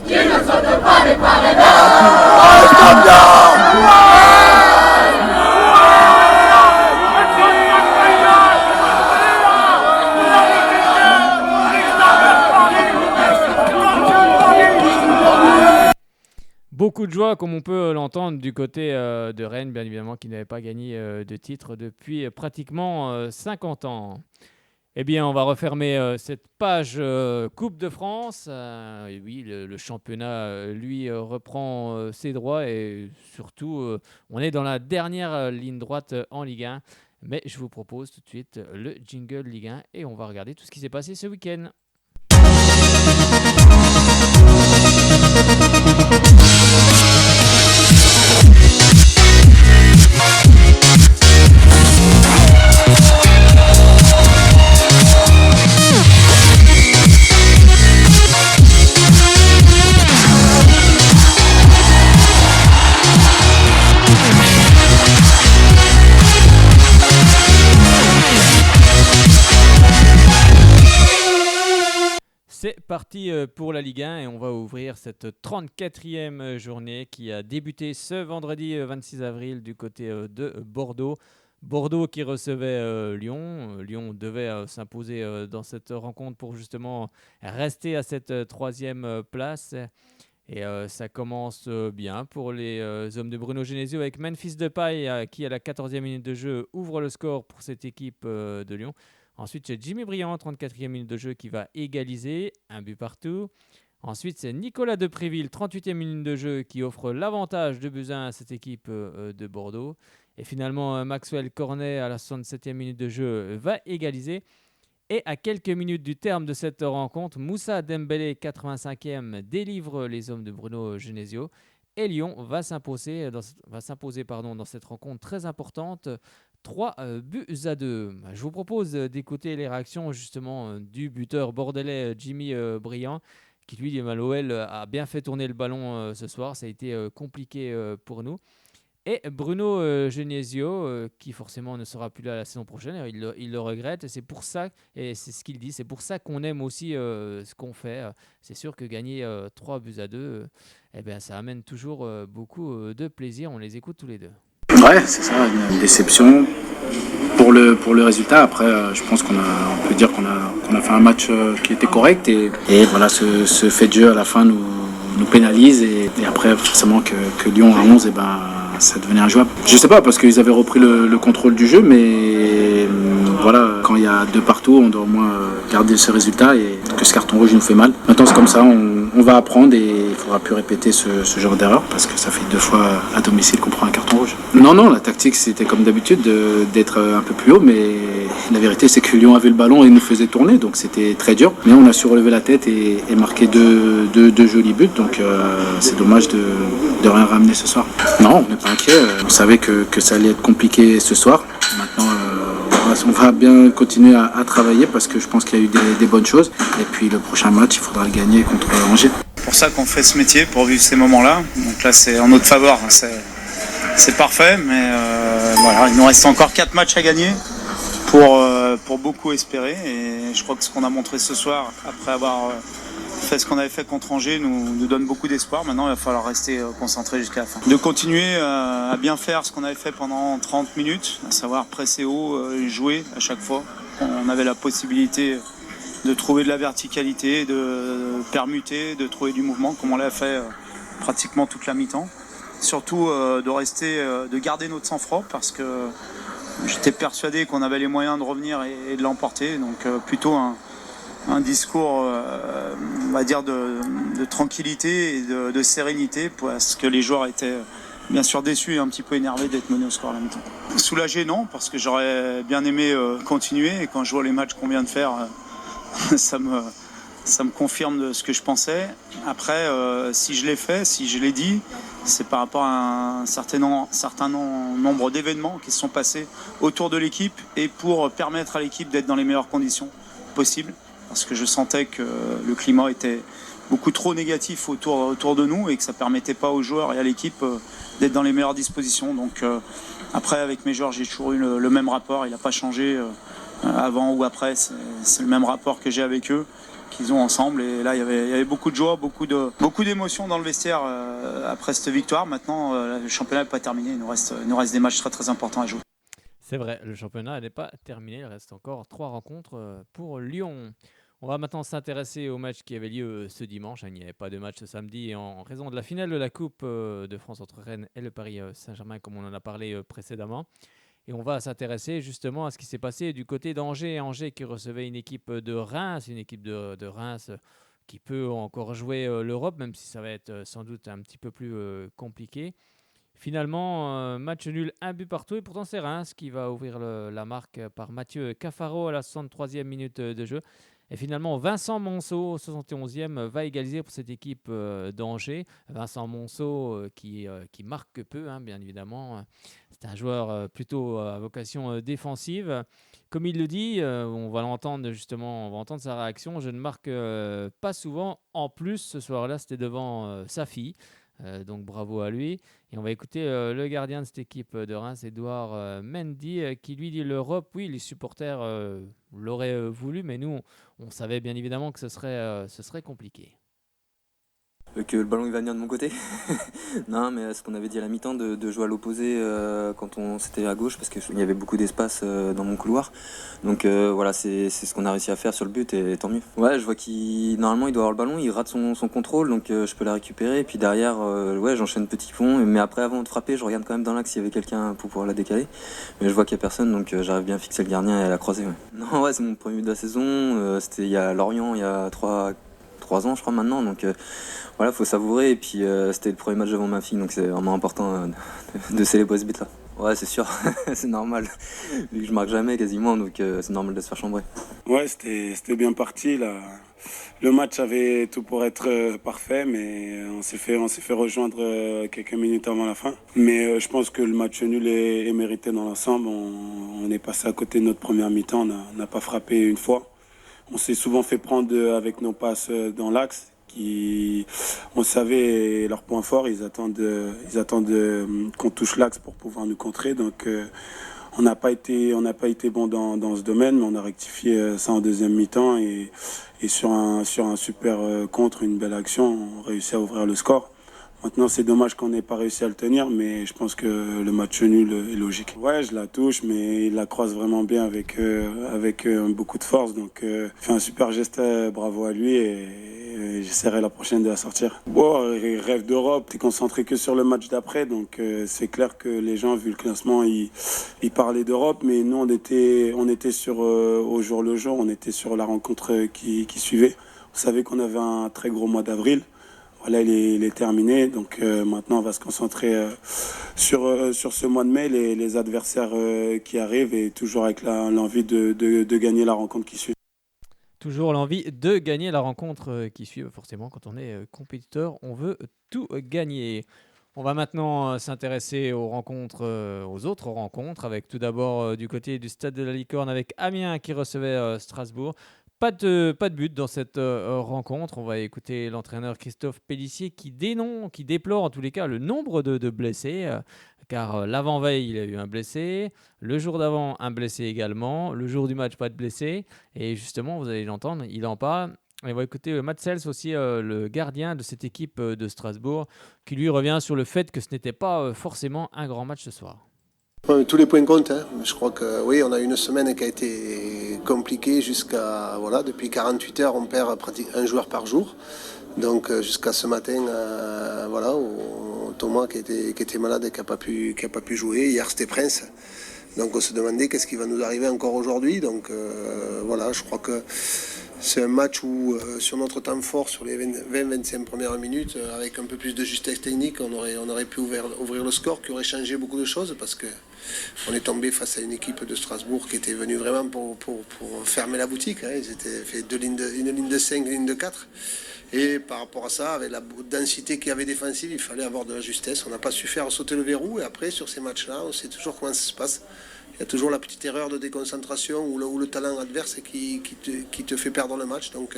Qui ne saute pas les Parrainais? Beaucoup de joie, comme on peut l'entendre, du côté de Rennes, bien évidemment, qui n'avait pas gagné de titre depuis pratiquement 50 ans. Eh bien, on va refermer cette page Coupe de France. Et oui, le championnat, lui, reprend ses droits et surtout, on est dans la dernière ligne droite en Ligue 1. Mais je vous propose tout de suite le jingle Ligue 1 et on va regarder tout ce qui s'est passé ce week-end. C'est parti pour la Ligue 1 et on va ouvrir cette 34e journée qui a débuté ce vendredi 26 avril du côté de Bordeaux. Bordeaux qui recevait Lyon. Lyon devait s'imposer dans cette rencontre pour justement rester à cette troisième place. Et ça commence bien pour les hommes de Bruno Genesio avec Memphis Depay qui à la 14e minute de jeu ouvre le score pour cette équipe de Lyon. Ensuite, c'est Jimmy Briand, 34e minute de jeu, qui va égaliser, un but partout. Ensuite, c'est Nicolas Depréville, 38e minute de jeu, qui offre l'avantage de buts à cette équipe de Bordeaux. Et finalement, Maxwell Cornet, à la 67e minute de jeu, va égaliser. Et à quelques minutes du terme de cette rencontre, Moussa Dembélé, 85e, délivre les hommes de Bruno Genesio. Et Lyon va s'imposer dans cette rencontre très importante. 3 buts à 2. Je vous propose d'écouter les réactions justement du buteur bordelais Jimmy Briand qui lui, l'OL, a bien fait tourner le ballon ce soir. Ça a été compliqué pour nous. Et Bruno Genesio qui forcément ne sera plus là la saison prochaine. Il le regrette et c'est pour ça, et c'est ce qu'il dit, c'est pour ça qu'on aime aussi ce qu'on fait. C'est sûr que gagner 3 buts à 2, ça amène toujours beaucoup de plaisir. On les écoute tous les deux. Ouais, c'est ça, une déception pour le résultat. Après, je pense qu'on peut dire qu'on a fait un match qui était correct et voilà, ce fait de jeu à la fin nous pénalise et après forcément que Lyon à 11, ça devenait injouable. Je sais pas, parce qu'ils avaient repris le contrôle du jeu, mais voilà, quand il y a 2 partout, on doit au moins garder ce résultat et que ce carton rouge nous fait mal. Maintenant c'est comme ça, on va apprendre et il ne faudra plus répéter ce genre d'erreur parce que ça fait 2 fois à domicile qu'on prend un carton rouge. Non, la tactique c'était comme d'habitude d'être un peu plus haut, mais la vérité c'est que Lyon avait le ballon et nous faisait tourner, donc c'était très dur. Mais on a su relever la tête et marquer deux jolis buts, donc c'est dommage de rien ramener ce soir. Non, on n'est pas inquiet, on savait que ça allait être compliqué ce soir. Maintenant on va bien continuer à travailler parce que je pense qu'il y a eu des bonnes choses. Et puis le prochain match, il faudra le gagner contre Angers. C'est pour ça qu'on fait ce métier, pour vivre ces moments-là. Donc là, c'est en notre faveur. C'est parfait, mais voilà, il nous reste encore 4 matchs à gagner pour beaucoup espérer. Et je crois que ce qu'on a montré ce soir, après avoir fait ce qu'on avait fait contre Angers, nous donne beaucoup d'espoir. Maintenant, il va falloir rester concentré jusqu'à la fin. De continuer à bien faire ce qu'on avait fait pendant 30 minutes, à savoir presser haut et jouer à chaque fois. On avait la possibilité de trouver de la verticalité, de permuter, de trouver du mouvement, comme on l'a fait pratiquement toute la mi-temps. Surtout de garder notre sang-froid, parce que j'étais persuadé qu'on avait les moyens de revenir et de l'emporter. Donc plutôt un discours, on va dire, de tranquillité et de sérénité, parce que les joueurs étaient bien sûr déçus et un petit peu énervés d'être menés au score à la mi-temps. Soulagé, non, parce que j'aurais bien aimé continuer, et quand je vois les matchs qu'on vient de faire, ça me confirme de ce que je pensais. Après, si je l'ai fait, si je l'ai dit, c'est par rapport à un certain nombre d'événements qui se sont passés autour de l'équipe et pour permettre à l'équipe d'être dans les meilleures conditions possibles. Parce que je sentais que le climat était beaucoup trop négatif autour de nous et que ça ne permettait pas aux joueurs et à l'équipe d'être dans les meilleures dispositions. Donc après, avec mes joueurs, j'ai toujours eu le même rapport. Il n'a pas changé avant ou après. C'est le même rapport que j'ai avec eux, qu'ils ont ensemble. Et là, il y avait beaucoup de joie, beaucoup d'émotions dans le vestiaire après cette victoire. Maintenant, le championnat n'est pas terminé. Il nous reste des matchs très très importants à jouer. C'est vrai, le championnat n'est pas terminé. Il reste encore 3 rencontres pour Lyon. On va maintenant s'intéresser au match qui avait lieu ce dimanche. Il n'y avait pas de match ce samedi en raison de la finale de la Coupe de France entre Rennes et le Paris Saint-Germain, comme on en a parlé précédemment. Et on va s'intéresser justement à ce qui s'est passé du côté d'Angers. Angers qui recevait une équipe de Reims, de Reims qui peut encore jouer l'Europe, même si ça va être sans doute un petit peu plus compliqué. Finalement, match nul, 1 but partout. Et pourtant, c'est Reims qui va ouvrir la marque par Mathieu Cafaro à la 63e minute de jeu. Et finalement, Vincent Monceau, au 71e, va égaliser pour cette équipe d'Angers. Vincent Monceau qui marque peu, bien évidemment. C'est un joueur plutôt à vocation défensive. Comme il le dit, on va l'entendre justement, on va entendre sa réaction. Je ne marque pas souvent. En plus, ce soir-là, c'était devant sa fille. Donc bravo à lui. Et on va écouter le gardien de cette équipe de Reims, Edouard Mendy, qui lui dit l'Europe, oui, les supporters l'auraient voulu, mais nous, on savait bien évidemment que ce serait compliqué. Que le ballon il va venir de mon côté. Non, mais ce qu'on avait dit à la mi-temps de jouer à l'opposé quand on c'était à gauche, parce qu'il y avait beaucoup d'espace dans mon couloir. Donc voilà, c'est ce qu'on a réussi à faire sur le but, et tant mieux. Ouais, je vois normalement il doit avoir le ballon, il rate son contrôle, donc je peux la récupérer. Et puis derrière, j'enchaîne petit pont. Mais après, avant de frapper, je regarde quand même dans l'axe s'il y avait quelqu'un pour pouvoir la décaler. Mais je vois qu'il n'y a personne, donc j'arrive bien à fixer le gardien et à la croiser. Ouais. Non, ouais, c'est mon premier but de la saison. C'était il y a Lorient, il y a 3 ans, je crois, maintenant. Donc voilà, faut savourer. Et puis c'était le premier match devant ma fille, donc c'est vraiment important de célébrer ce but-là. Ouais, c'est sûr, c'est normal. Vu que je marque jamais quasiment, donc c'est normal de se faire chambrer. Ouais, c'était bien parti là. Le match avait tout pour être parfait, mais on s'est fait rejoindre quelques minutes avant la fin. Mais je pense que le match nul est mérité dans l'ensemble. On est passé à côté de notre première mi-temps, on n'a pas frappé une fois. On s'est souvent fait prendre avec nos passes dans l'axe. On savait leur point fort, ils attendent qu'on touche l'axe pour pouvoir nous contrer. Donc on n'a pas été bon dans ce domaine, mais on a rectifié ça en deuxième mi-temps et sur un super contre, une belle action, on réussit à ouvrir le score. Maintenant, c'est dommage qu'on n'ait pas réussi à le tenir, mais je pense que le match nul est logique. Ouais, je la touche, mais il la croise vraiment bien avec beaucoup de force. Donc, il fait un super geste, bravo à lui. Et j'essaierai la prochaine de la sortir. Bon, rêve d'Europe, t'es concentré que sur le match d'après, donc c'est clair que les gens, vu le classement, ils parlaient d'Europe, mais nous on était sur au jour le jour, on était sur la rencontre qui suivait. On savait qu'on avait un très gros mois d'avril. Voilà, il est terminé, donc maintenant on va se concentrer sur ce mois de mai, les adversaires qui arrivent et toujours avec l'envie de gagner la rencontre qui suit. Toujours l'envie de gagner la rencontre qui suit. Forcément, quand on est compétiteur, on veut tout gagner. On va maintenant s'intéresser aux autres rencontres, avec tout d'abord du côté du Stade de la Licorne avec Amiens qui recevait Strasbourg. Pas de but dans cette rencontre. On va écouter l'entraîneur Christophe Pélissier qui déplore en tous les cas le nombre de blessés. Car l'avant-veille, il a eu un blessé. Le jour d'avant, un blessé également. Le jour du match, pas de blessé. Et justement, vous allez l'entendre, il en parle. Et on va écouter Matt Sells aussi, le gardien de cette équipe de Strasbourg, qui lui revient sur le fait que ce n'était pas forcément un grand match ce soir. Tous les points comptent. Je crois que oui, on a une semaine qui a été compliquée jusqu'à depuis 48 heures, on perd pratiquement un joueur par jour. Donc jusqu'à ce matin, Thomas qui était malade et qui n'a pas pu jouer. Hier c'était Prince. Donc on se demandait qu'est-ce qui va nous arriver encore aujourd'hui. Donc je crois que c'est un match où sur notre temps fort, sur les 20-25 premières minutes, avec un peu plus de justesse technique, on aurait pu ouvrir le score, qui aurait changé beaucoup de choses parce que on est tombé face à une équipe de Strasbourg qui était venue vraiment pour fermer la boutique. Ils étaient fait une ligne de 5, une ligne de 4. Et par rapport à ça, avec la densité qu'il y avait défensive, il fallait avoir de la justesse. On n'a pas su faire sauter le verrou. Et après, sur ces matchs-là, on sait toujours comment ça se passe. Il y a toujours la petite erreur de déconcentration ou le talent adverse qui te fait perdre le match. Donc,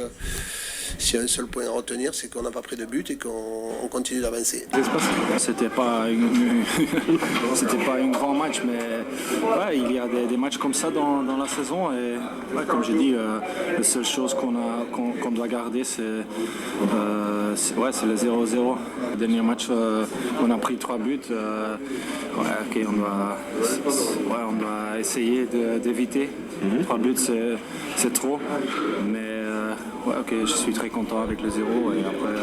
s'il y a un seul point à retenir, c'est qu'on n'a pas pris de but et qu'on continue d'avancer. C'était pas un grand match, mais il y a des matchs comme ça dans la saison. Et comme j'ai dit, la seule chose qu'on doit garder, c'est le 0-0. Le dernier match, on a pris 3 buts. On doit essayer d'éviter. 3 buts, c'est trop. Mais je suis très content avec le 0. Et après,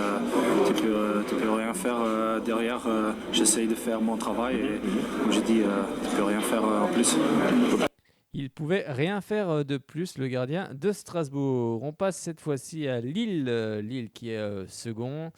tu peux rien faire derrière. J'essaye de faire mon travail. Et comme j'ai dit, tu peux rien faire en plus. Il pouvait rien faire de plus, le gardien de Strasbourg. On passe cette fois-ci à Lille. Lille qui est second.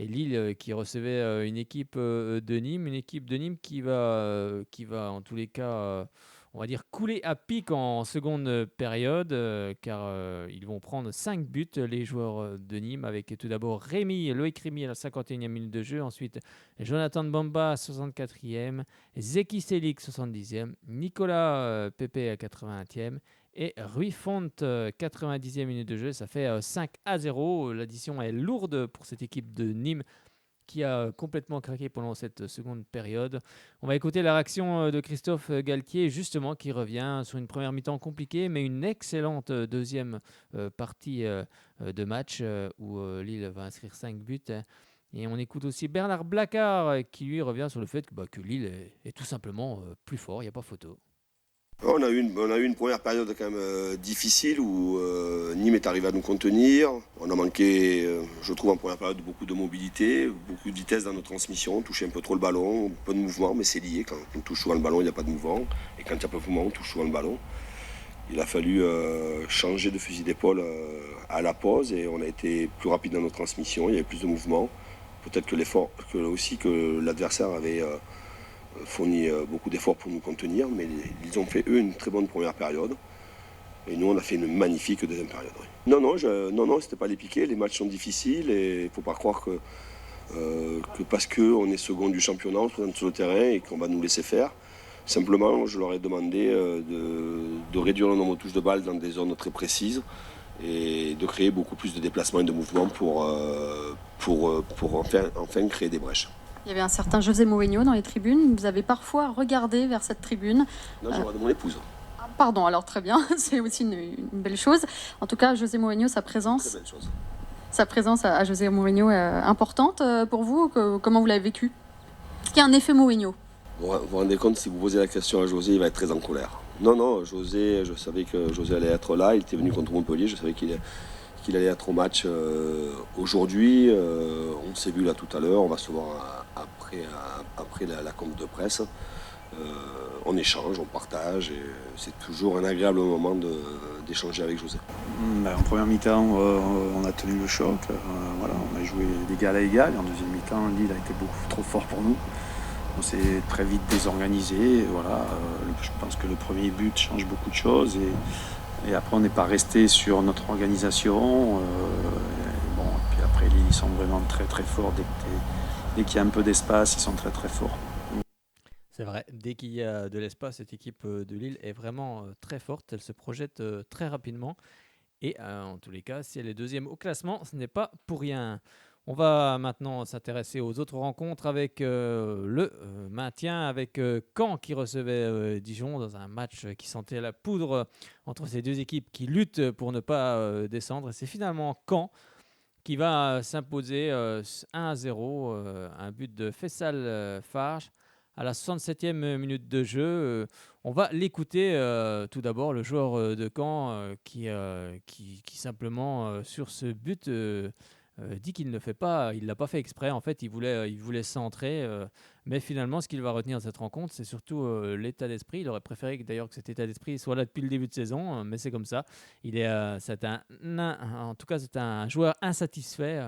Et Lille qui recevait une équipe de Nîmes qui va en tous les cas, on va dire, couler à pic en seconde période, car ils vont prendre 5 buts, les joueurs de Nîmes, avec tout d'abord Loïc Rémy à la 51e minute de jeu, ensuite Jonathan Bamba à 64e, Zeki Selik 70e, Nicolas Pepe à 81e, et Rui Font, 90e minute de jeu. Ça fait 5-0. L'addition est lourde pour cette équipe de Nîmes qui a complètement craqué pendant cette seconde période. On va écouter la réaction de Christophe Galtier, justement, qui revient sur une première mi-temps compliquée, mais une excellente deuxième partie de match où Lille va inscrire 5 buts. Et on écoute aussi Bernard Blacard qui lui revient sur le fait que Lille est tout simplement plus fort, il n'y a pas photo. On a eu une première période quand même difficile où Nîmes est arrivé à nous contenir. On a manqué, je trouve, en première période beaucoup de mobilité, beaucoup de vitesse dans nos transmissions. On touchait un peu trop le ballon, peu de mouvement, mais c'est lié. Quand on touche souvent le ballon, il n'y a pas de mouvement. Et quand il y a peu de mouvement, on touche souvent le ballon. Il a fallu changer de fusil d'épaule à la pause et on a été plus rapide dans nos transmissions, il y avait plus de mouvement. Peut-être que l'adversaire avait fourni beaucoup d'efforts pour nous contenir, mais ils ont fait eux une très bonne première période et nous on a fait une magnifique deuxième période. Oui. Non, c'était pas les piquets, les matchs sont difficiles et il ne faut pas croire que parce qu'on est second du championnat, on se présente sur le terrain et qu'on va nous laisser faire. Simplement, je leur ai demandé de réduire le nombre de touches de balles dans des zones très précises et de créer beaucoup plus de déplacements et de mouvements pour enfin créer des brèches. Il y avait un certain José Mourinho dans les tribunes. Vous avez parfois regardé vers cette tribune. Non, je regarde mon épouse. Pardon, alors très bien, c'est aussi une belle chose. En tout cas, José Mourinho, sa présence à José Mourinho est importante pour vous. Comment vous l'avez vécu? Est-ce qu'il y a un effet Mourinho? Vous vous rendez compte, si vous posez la question à José, il va être très en colère. Non, José, je savais que José allait être là. Il était venu contre Montpellier. Je savais qu'il qu'il allait être au match aujourd'hui. On s'est vu là tout à l'heure, on va se voir après la conf de presse. On échange, on partage et c'est toujours un agréable moment d'échanger avec José. En première mi-temps, on a tenu le choc. Voilà, on a joué d'égal à égal. En deuxième mi-temps, Lille a été beaucoup trop fort pour nous. On s'est très vite désorganisé. Voilà, je pense que le premier but change beaucoup de choses. Et après, on n'est pas resté sur notre organisation. Et puis après, Lille, ils sont vraiment très très forts. Dès qu'il y a un peu d'espace, ils sont très très forts. C'est vrai, dès qu'il y a de l'espace, cette équipe de Lille est vraiment très forte. Elle se projette très rapidement. Et en tous les cas, si elle est deuxième au classement, ce n'est pas pour rien. On va maintenant s'intéresser aux autres rencontres avec le maintien, avec Caen qui recevait Dijon dans un match qui sentait la poudre entre ces deux équipes qui luttent pour ne pas descendre. Et c'est finalement Caen qui va s'imposer 1-0, un but de Faisal Farj à la 67e minute de jeu. On va l'écouter tout d'abord, le joueur de Caen qui simplement sur ce but dit qu'il ne fait pas, il l'a pas fait exprès. En fait, il voulait centrer, mais finalement, ce qu'il va retenir de cette rencontre, c'est surtout l'état d'esprit. Il aurait préféré d'ailleurs que cet état d'esprit soit là depuis le début de saison, mais c'est comme ça. En tout cas, c'est un joueur insatisfait,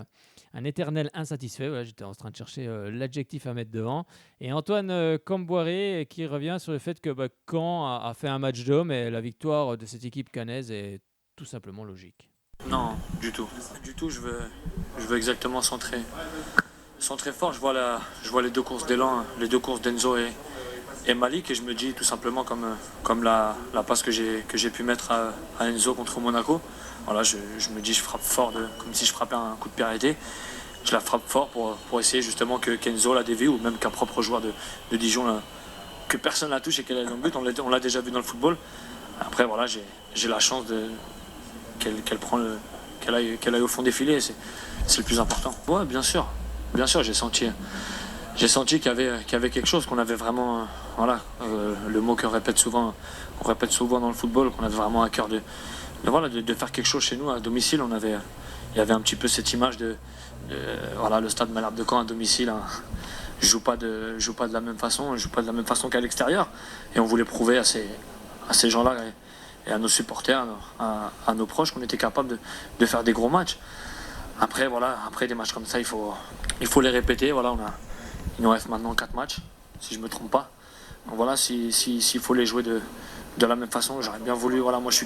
un éternel insatisfait. Voilà, j'étais en train de chercher l'adjectif à mettre devant. Et Antoine Camboiré qui revient sur le fait que Caen a fait un match d'homme et la victoire de cette équipe caennaise est tout simplement logique. Non, du tout. Du tout, je veux exactement centrer fort. Je vois les deux courses d'élan, les deux courses d'Enzo et Malik, et je me dis tout simplement comme la passe que j'ai pu mettre à Enzo contre Monaco. Voilà, je me dis je frappe fort, comme si je frappais un coup de pied arrêté. Je la frappe fort pour essayer justement qu'Enzo la dévie, ou même qu'un propre joueur de Dijon, que personne la touche et qu'elle aille dans le but. On l'a déjà vu dans le football. Après, voilà, j'ai la chance qu'elle aille au fond des filets, c'est le plus important. Ouais, bien sûr, j'ai senti qu'il y avait quelque chose, qu'on avait vraiment, le mot qu'on répète souvent dans le football, qu'on avait vraiment à cœur de faire quelque chose chez nous à domicile. Il y avait un petit peu cette image de le stade Malherbe de Caen à domicile. Hein, joue pas de la même façon qu'à l'extérieur, et on voulait prouver à ces gens-là et à nos supporters, à nos proches, qu'on était capable de faire des gros matchs. Après des matchs comme ça, il faut les répéter. Voilà, il nous reste maintenant 4 matchs, si je ne me trompe pas. Donc voilà, s'il faut les jouer de la même façon, j'aurais bien voulu. Voilà, moi je suis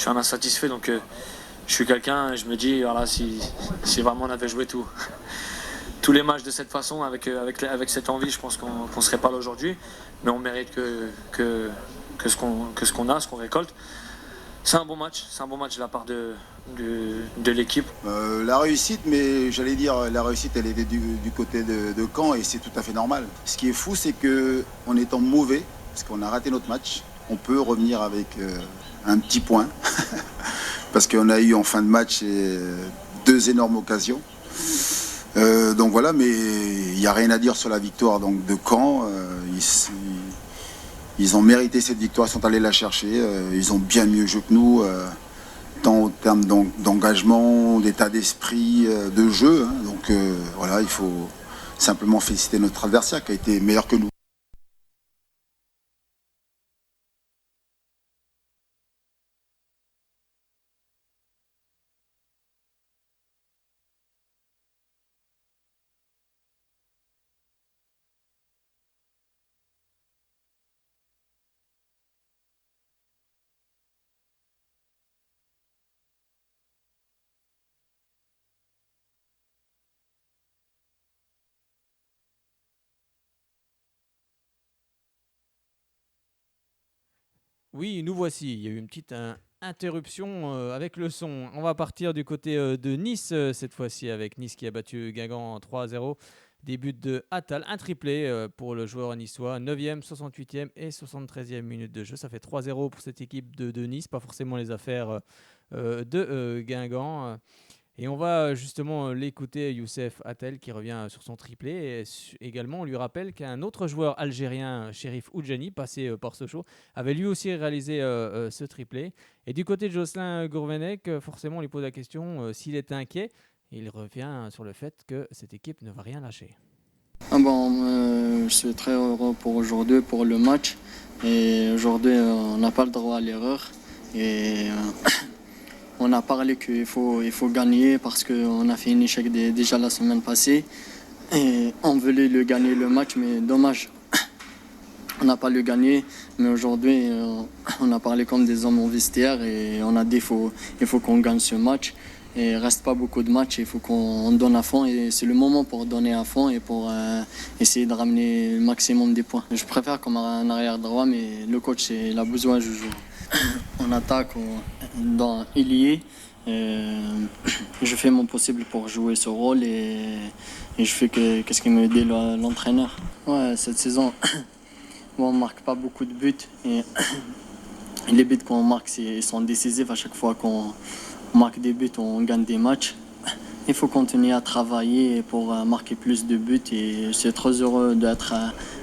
un insatisfait, donc je suis quelqu'un, je me dis, voilà, si vraiment on avait joué tous les matchs de cette façon, avec cette envie, je pense qu'on ne serait pas là aujourd'hui. Mais on mérite que ce qu'on a, ce qu'on récolte. C'est un bon match de la part de l'équipe. La réussite, mais j'allais dire, la réussite, elle était du côté de Caen, et c'est tout à fait normal. Ce qui est fou, c'est qu'en étant mauvais, parce qu'on a raté notre match, on peut revenir avec un petit point. Parce qu'on a eu en fin de match 2 énormes occasions. Donc voilà, mais il n'y a rien à dire sur la victoire donc, de Caen. Ils ont mérité cette victoire, ils sont allés la chercher. Ils ont bien mieux joué que nous, tant en termes d'engagement, d'état d'esprit, de jeu. Hein. Donc voilà, il faut simplement féliciter notre adversaire qui a été meilleur que nous. Oui, nous voici. Il y a eu une petite interruption avec le son. On va partir du côté de Nice cette fois-ci, avec Nice qui a battu Guingamp 3-0. Des buts de Attal, un triplé pour le joueur niçois, 9e, 68e et 73e minute de jeu. Ça fait 3-0 pour cette équipe de Nice, pas forcément les affaires de Guingamp. Et on va justement l'écouter, Youssef Attel, qui revient sur son triplé. Et également, on lui rappelle qu'un autre joueur algérien, Chérif Oudjani, passé par Sochaux, avait lui aussi réalisé ce triplé. Et du côté de Jocelyn Gourvenec, forcément, on lui pose la question s'il est inquiet. Et il revient sur le fait que cette équipe ne va rien lâcher. Je suis très heureux pour aujourd'hui, pour le match. Et aujourd'hui, on n'a pas le droit à l'erreur. Et on a parlé qu'il faut gagner parce qu'on a fait un échec déjà la semaine passée. Et on voulait le gagner le match, mais dommage. On n'a pas le gagné, mais aujourd'hui, on a parlé comme des hommes au vestiaire et on a dit il faut qu'on gagne ce match. Et il ne reste pas beaucoup de matchs, il faut qu'on donne à fond et c'est le moment pour donner à fond et pour essayer de ramener le maximum des points. Je préfère comme un arrière droit, mais le coach il a besoin de jouer. On attaque dans ailier. Je fais mon possible pour jouer ce rôle et je fais ce qu'il me dit l'entraîneur. Ouais, cette saison, on ne marque pas beaucoup de buts et les buts qu'on marque ils sont décisifs à chaque fois qu'on marque des buts, on gagne des matchs. Il faut continuer à travailler pour marquer plus de buts et je suis très heureux d'être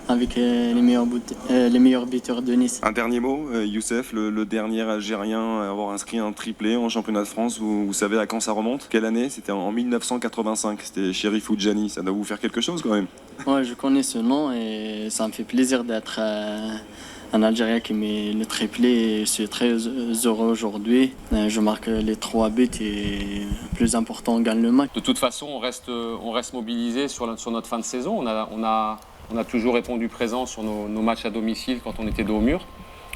avec les meilleurs buteurs de Nice. Un dernier mot, Youssef, le dernier Algérien à avoir inscrit un triplé en championnat de France. Vous savez à quand ça remonte? Quelle année? C'était en 1985, c'était Chérif Oudjani. Ça doit vous faire quelque chose quand même? Ouais, je connais ce nom et ça me fait plaisir d'être un Algérien qui met le triplé et je suis très heureux aujourd'hui. Je marque les 3 buts et le plus important, on gagne le match. De toute façon, on reste mobilisé sur notre fin de saison. On a toujours répondu présent sur nos matchs à domicile quand on était dos au mur.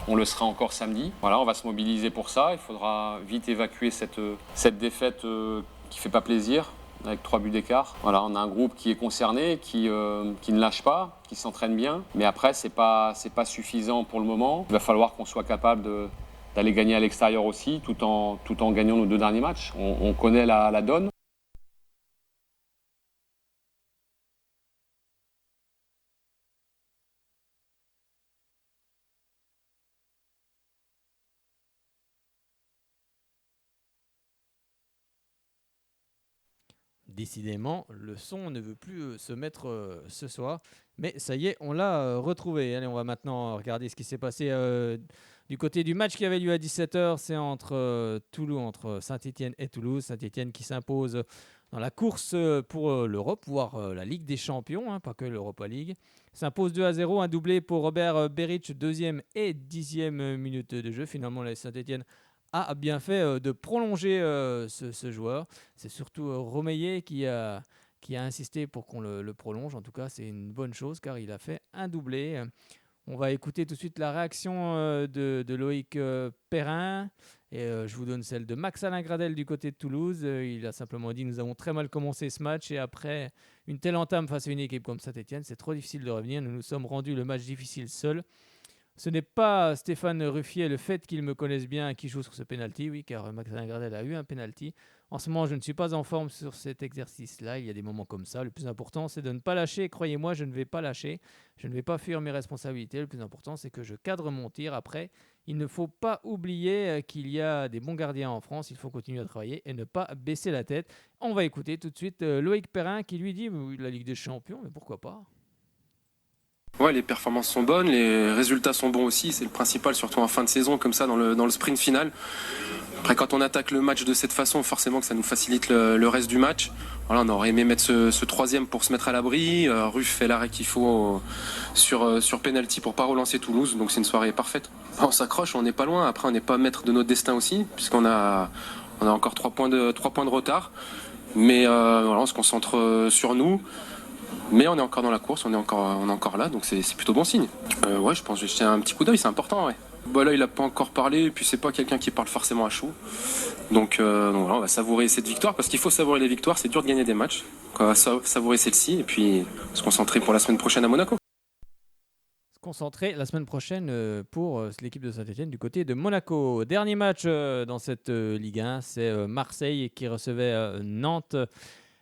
On le sera encore samedi. Voilà, on va se mobiliser pour ça. Il faudra vite évacuer cette défaite qui ne fait pas plaisir, avec 3 buts d'écart. Voilà, on a un groupe qui est concerné, qui ne lâche pas, qui s'entraîne bien. Mais après, c'est pas suffisant pour le moment. Il va falloir qu'on soit capable d'aller gagner à l'extérieur aussi, tout en gagnant nos 2 derniers matchs. On connaît la donne. Décidément, le son ne veut plus se mettre ce soir. Mais ça y est, on l'a retrouvé. Allez, on va maintenant regarder ce qui s'est passé du côté du match qui avait lieu à 17h. C'est entre Saint-Etienne et Toulouse. Saint-Etienne qui s'impose dans la course pour l'Europe, voire la Ligue des Champions, pas que l'Europa League. S'impose 2-0, un doublé pour Robert Beric, 2e et 10e minute de jeu. Finalement, la Saint-Etienne a bien fait de prolonger ce joueur. C'est surtout Romeyer qui a insisté pour qu'on le prolonge. En tout cas, c'est une bonne chose car il a fait un doublé. On va écouter tout de suite la réaction de Loïc Perrin. Et je vous donne celle de Max-Alain Gradel du côté de Toulouse. Il a simplement dit « Nous avons très mal commencé ce match et après une telle entame face à une équipe comme Saint-Etienne, c'est trop difficile de revenir. Nous nous sommes rendus le match difficile seuls. » Ce n'est pas Stéphane Ruffier le fait qu'il me connaisse bien qui joue sur ce pénalty, oui, car Max-Alain Gradel a eu un pénalty. En ce moment, je ne suis pas en forme sur cet exercice-là. Il y a des moments comme ça. Le plus important, c'est de ne pas lâcher. Croyez-moi, je ne vais pas lâcher. Je ne vais pas fuir mes responsabilités. Le plus important, c'est que je cadre mon tir. Après, il ne faut pas oublier qu'il y a des bons gardiens en France. Il faut continuer à travailler et ne pas baisser la tête. On va écouter tout de suite Loïc Perrin qui lui dit « La Ligue des Champions, mais pourquoi pas ?» Ouais, les performances sont bonnes, les résultats sont bons aussi, c'est le principal, surtout en fin de saison, comme ça, dans le sprint final. Après, quand on attaque le match de cette façon, forcément que ça nous facilite le reste du match. Voilà, on aurait aimé mettre ce 3e pour se mettre à l'abri. Ruff fait l'arrêt qu'il faut sur penalty pour pas relancer Toulouse, donc c'est une soirée parfaite. On s'accroche, on n'est pas loin, après on n'est pas maître de notre destin aussi, puisqu'on a encore 3 points de retard. Mais voilà, on se concentre sur nous. Mais on est encore dans la course, on est encore là, donc c'est plutôt bon signe. Ouais, je pense que j'ai jeté un petit coup d'œil, c'est important, ouais. Bah là, il n'a pas encore parlé, et puis c'est pas quelqu'un qui parle forcément à chaud. Donc voilà, on va savourer cette victoire, parce qu'il faut savourer les victoires, c'est dur de gagner des matchs. On va savourer celle-ci, et puis se concentrer pour la semaine prochaine à Monaco. Se concentrer la semaine prochaine pour l'équipe de Saint-Etienne du côté de Monaco. Dernier match dans cette Ligue 1, c'est Marseille qui recevait Nantes.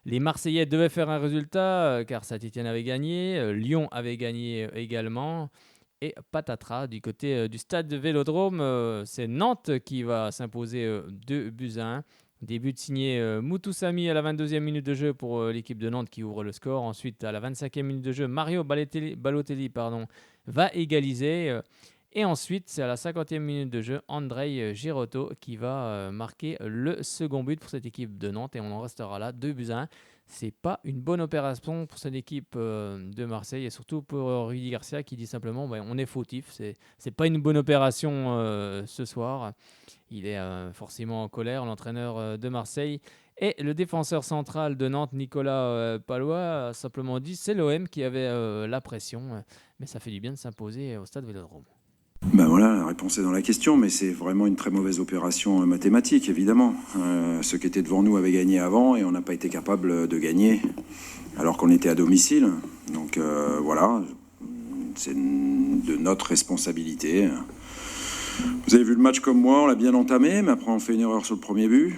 Les Marseillais devaient faire un résultat car Saint-Etienne avait gagné, Lyon avait gagné également. Et patatras, du côté du stade de Vélodrome, c'est Nantes qui va s'imposer 2-1 Début de signé Mutusami à la 22e minute de jeu pour l'équipe de Nantes qui ouvre le score. Ensuite, à la 25e minute de jeu, Mario Balotelli va égaliser. Et ensuite, c'est à la 50e minute de jeu, Andrei Girotto qui va marquer le second but pour cette équipe de Nantes. Et on en restera là, 2-1. C'est pas une bonne opération pour cette équipe de Marseille et surtout pour Rudy Garcia qui dit simplement on est fautif. C'est pas une bonne opération ce soir. Il est forcément en colère, l'entraîneur de Marseille. Et le défenseur central de Nantes, Nicolas Palois, a simplement dit c'est l'OM qui avait la pression. Mais ça fait du bien de s'imposer au stade Vélodrome. Ben voilà, la réponse est dans la question, mais c'est vraiment une très mauvaise opération mathématique, évidemment. Ceux qui étaient devant nous avaient gagné avant et on n'a pas été capable de gagner alors qu'on était à domicile. Donc voilà, c'est de notre responsabilité. Vous avez vu le match comme moi, on l'a bien entamé, mais après on fait une erreur sur le premier but,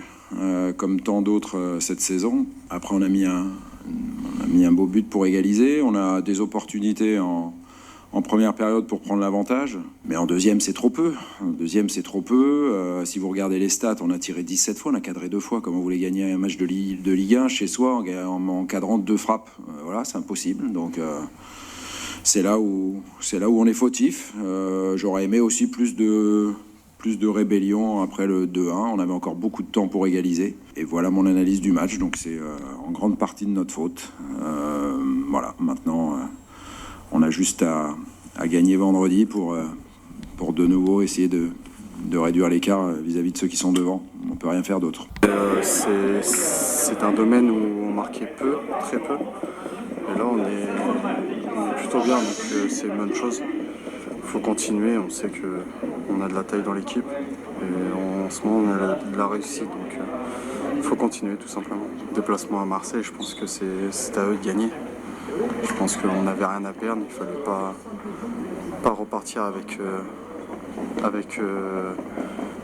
comme tant d'autres cette saison. Après on a mis un beau but pour égaliser, on a des opportunités en première période pour prendre l'avantage, mais en deuxième c'est trop peu. Si vous regardez les stats, on a tiré 17 fois, on a cadré 2 fois. Comment vous voulez gagner un match de Ligue 1 chez soi en cadrant 2 frappes? Voilà, c'est impossible. Donc c'est là où on est fautif. J'aurais aimé aussi plus de rébellion après le 2-1. On avait encore beaucoup de temps pour égaliser. Et voilà mon analyse du match. Donc c'est en grande partie de notre faute. Voilà, maintenant on a juste à gagner vendredi pour de nouveau essayer de réduire l'écart vis-à-vis de ceux qui sont devant. On ne peut rien faire d'autre. C'est un domaine où on marquait peu, très peu. Et là, on est plutôt bien, donc c'est une bonne chose. Il faut continuer, on sait qu'on a de la taille dans l'équipe. Et en ce moment, on a de la réussite, donc il faut continuer tout simplement. Déplacement à Marseille, je pense que c'est à eux de gagner. Je pense qu'on n'avait rien à perdre, il ne fallait pas repartir avec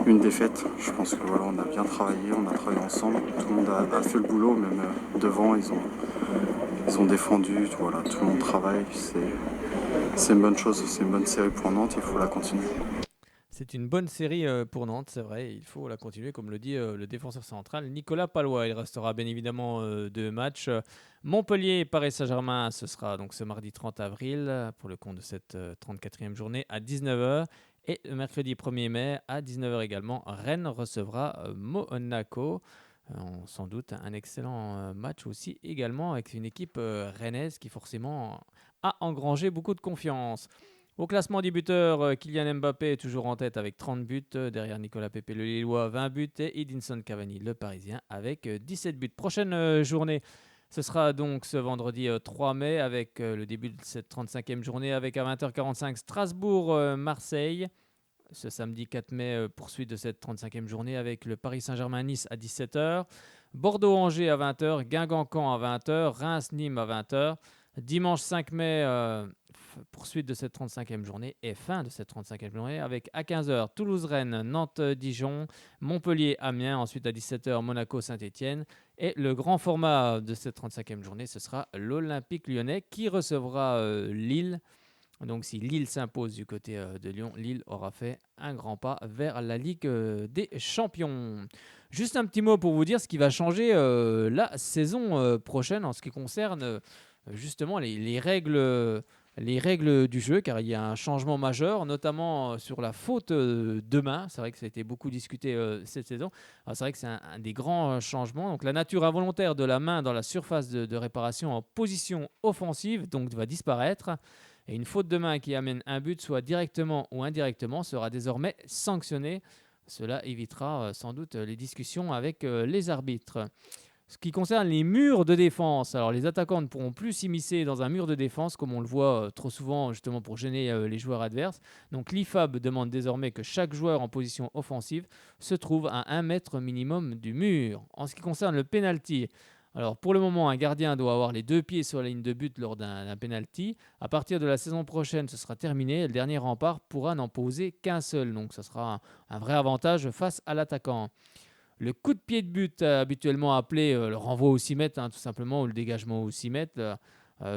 une défaite. Je pense que voilà, on a bien travaillé, on a travaillé ensemble, tout le monde a fait le boulot, même devant ils ont défendu, voilà, tout le monde travaille, c'est une bonne chose, c'est une bonne série pour Nantes, il faut la continuer. C'est une bonne série pour Nantes, c'est vrai, il faut la continuer, comme le dit le défenseur central Nicolas Palois. Il restera bien évidemment 2 matchs. Montpellier et Paris Saint-Germain, ce sera donc ce mardi 30 avril pour le compte de cette 34e journée à 19h. Et le mercredi 1er mai à 19h également, Rennes recevra Monaco. Sans doute un excellent match aussi également avec une équipe rennaise qui forcément a engrangé beaucoup de confiance. Au classement des buteurs, Kylian Mbappé est toujours en tête avec 30 buts. Derrière Nicolas Pepe, le Lillois, 20 buts. Et Edinson Cavani, le Parisien, avec 17 buts. Prochaine journée, ce sera donc ce vendredi 3 mai avec le début de cette 35e journée avec à 20h45 Strasbourg-Marseille. Ce samedi 4 mai, poursuite de cette 35e journée avec le Paris Saint-Germain-Nice à 17h. Bordeaux-Angers à 20h. Guingamp-Caen à 20h. Reims-Nîmes à 20h. Dimanche 5 mai, poursuite de cette 35e journée et fin de cette 35e journée avec à 15h Toulouse-Rennes, Nantes-Dijon, Montpellier-Amiens, ensuite à 17h Monaco-Saint-Etienne et le grand format de cette 35e journée, ce sera l'Olympique lyonnais qui recevra Lille. Donc si Lille s'impose du côté de Lyon, Lille aura fait un grand pas vers la Ligue des Champions. Juste un petit mot pour vous dire ce qui va changer la saison prochaine en ce qui concerne justement les règles du jeu, car il y a un changement majeur, notamment sur la faute de main. C'est vrai que ça a été beaucoup discuté cette saison. Alors, c'est vrai que c'est un des grands changements. Donc, la nature involontaire de la main dans la surface de réparation en position offensive donc, va disparaître. Et une faute de main qui amène un but, soit directement ou indirectement, sera désormais sanctionnée. Cela évitera sans doute les discussions avec les arbitres. Ce qui concerne les murs de défense, alors les attaquants ne pourront plus s'immiscer dans un mur de défense comme on le voit trop souvent justement pour gêner les joueurs adverses. Donc l'IFAB demande désormais que chaque joueur en position offensive se trouve à 1 mètre minimum du mur. En ce qui concerne le penalty, alors pour le moment un gardien doit avoir les 2 pieds sur la ligne de but lors d'un penalty. À partir de la saison prochaine, ce sera terminé. Le dernier rempart pourra n'en poser qu'un seul. Donc ce sera un vrai avantage face à l'attaquant. Le coup de pied de but, habituellement appelé le renvoi au 6 mètres, tout simplement, ou le dégagement au 6 mètres,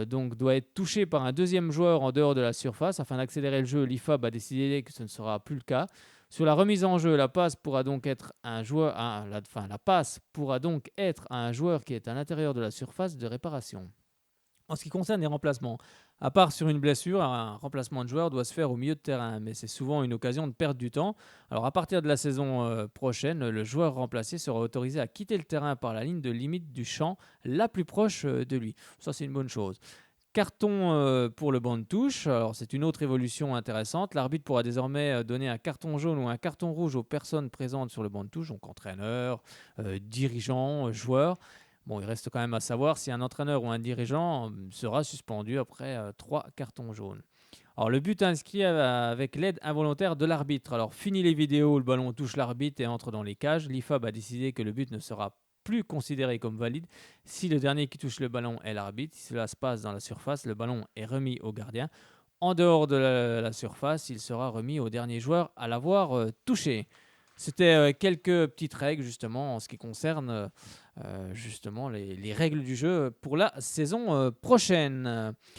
donc doit être touché par un deuxième joueur en dehors de la surface. Afin d'accélérer le jeu, l'IFAB a décidé que ce ne sera plus le cas. Sur la remise en jeu, la passe pourra donc être un joueur, la passe pourra donc être à un joueur qui est à l'intérieur de la surface de réparation. En ce qui concerne les remplacements, à part sur une blessure, un remplacement de joueur doit se faire au milieu de terrain, mais c'est souvent une occasion de perdre du temps. Alors à partir de la saison prochaine, le joueur remplacé sera autorisé à quitter le terrain par la ligne de limite du champ la plus proche de lui. Ça, c'est une bonne chose. Carton pour le banc de touche, alors c'est une autre évolution intéressante. L'arbitre pourra désormais donner un carton jaune ou un carton rouge aux personnes présentes sur le banc de touche, donc entraîneurs, dirigeants, joueurs. Bon, il reste quand même à savoir si un entraîneur ou un dirigeant sera suspendu après 3 cartons jaunes. Alors, le but inscrit avec l'aide involontaire de l'arbitre. Alors, fini les vidéos où le ballon touche l'arbitre et entre dans les cages. L'IFAB a décidé que le but ne sera plus considéré comme valide si le dernier qui touche le ballon est l'arbitre. Si cela se passe dans la surface, le ballon est remis au gardien. En dehors de la surface, il sera remis au dernier joueur à l'avoir touché. C'était quelques petites règles justement en ce qui concerne justement les règles du jeu pour la saison prochaine.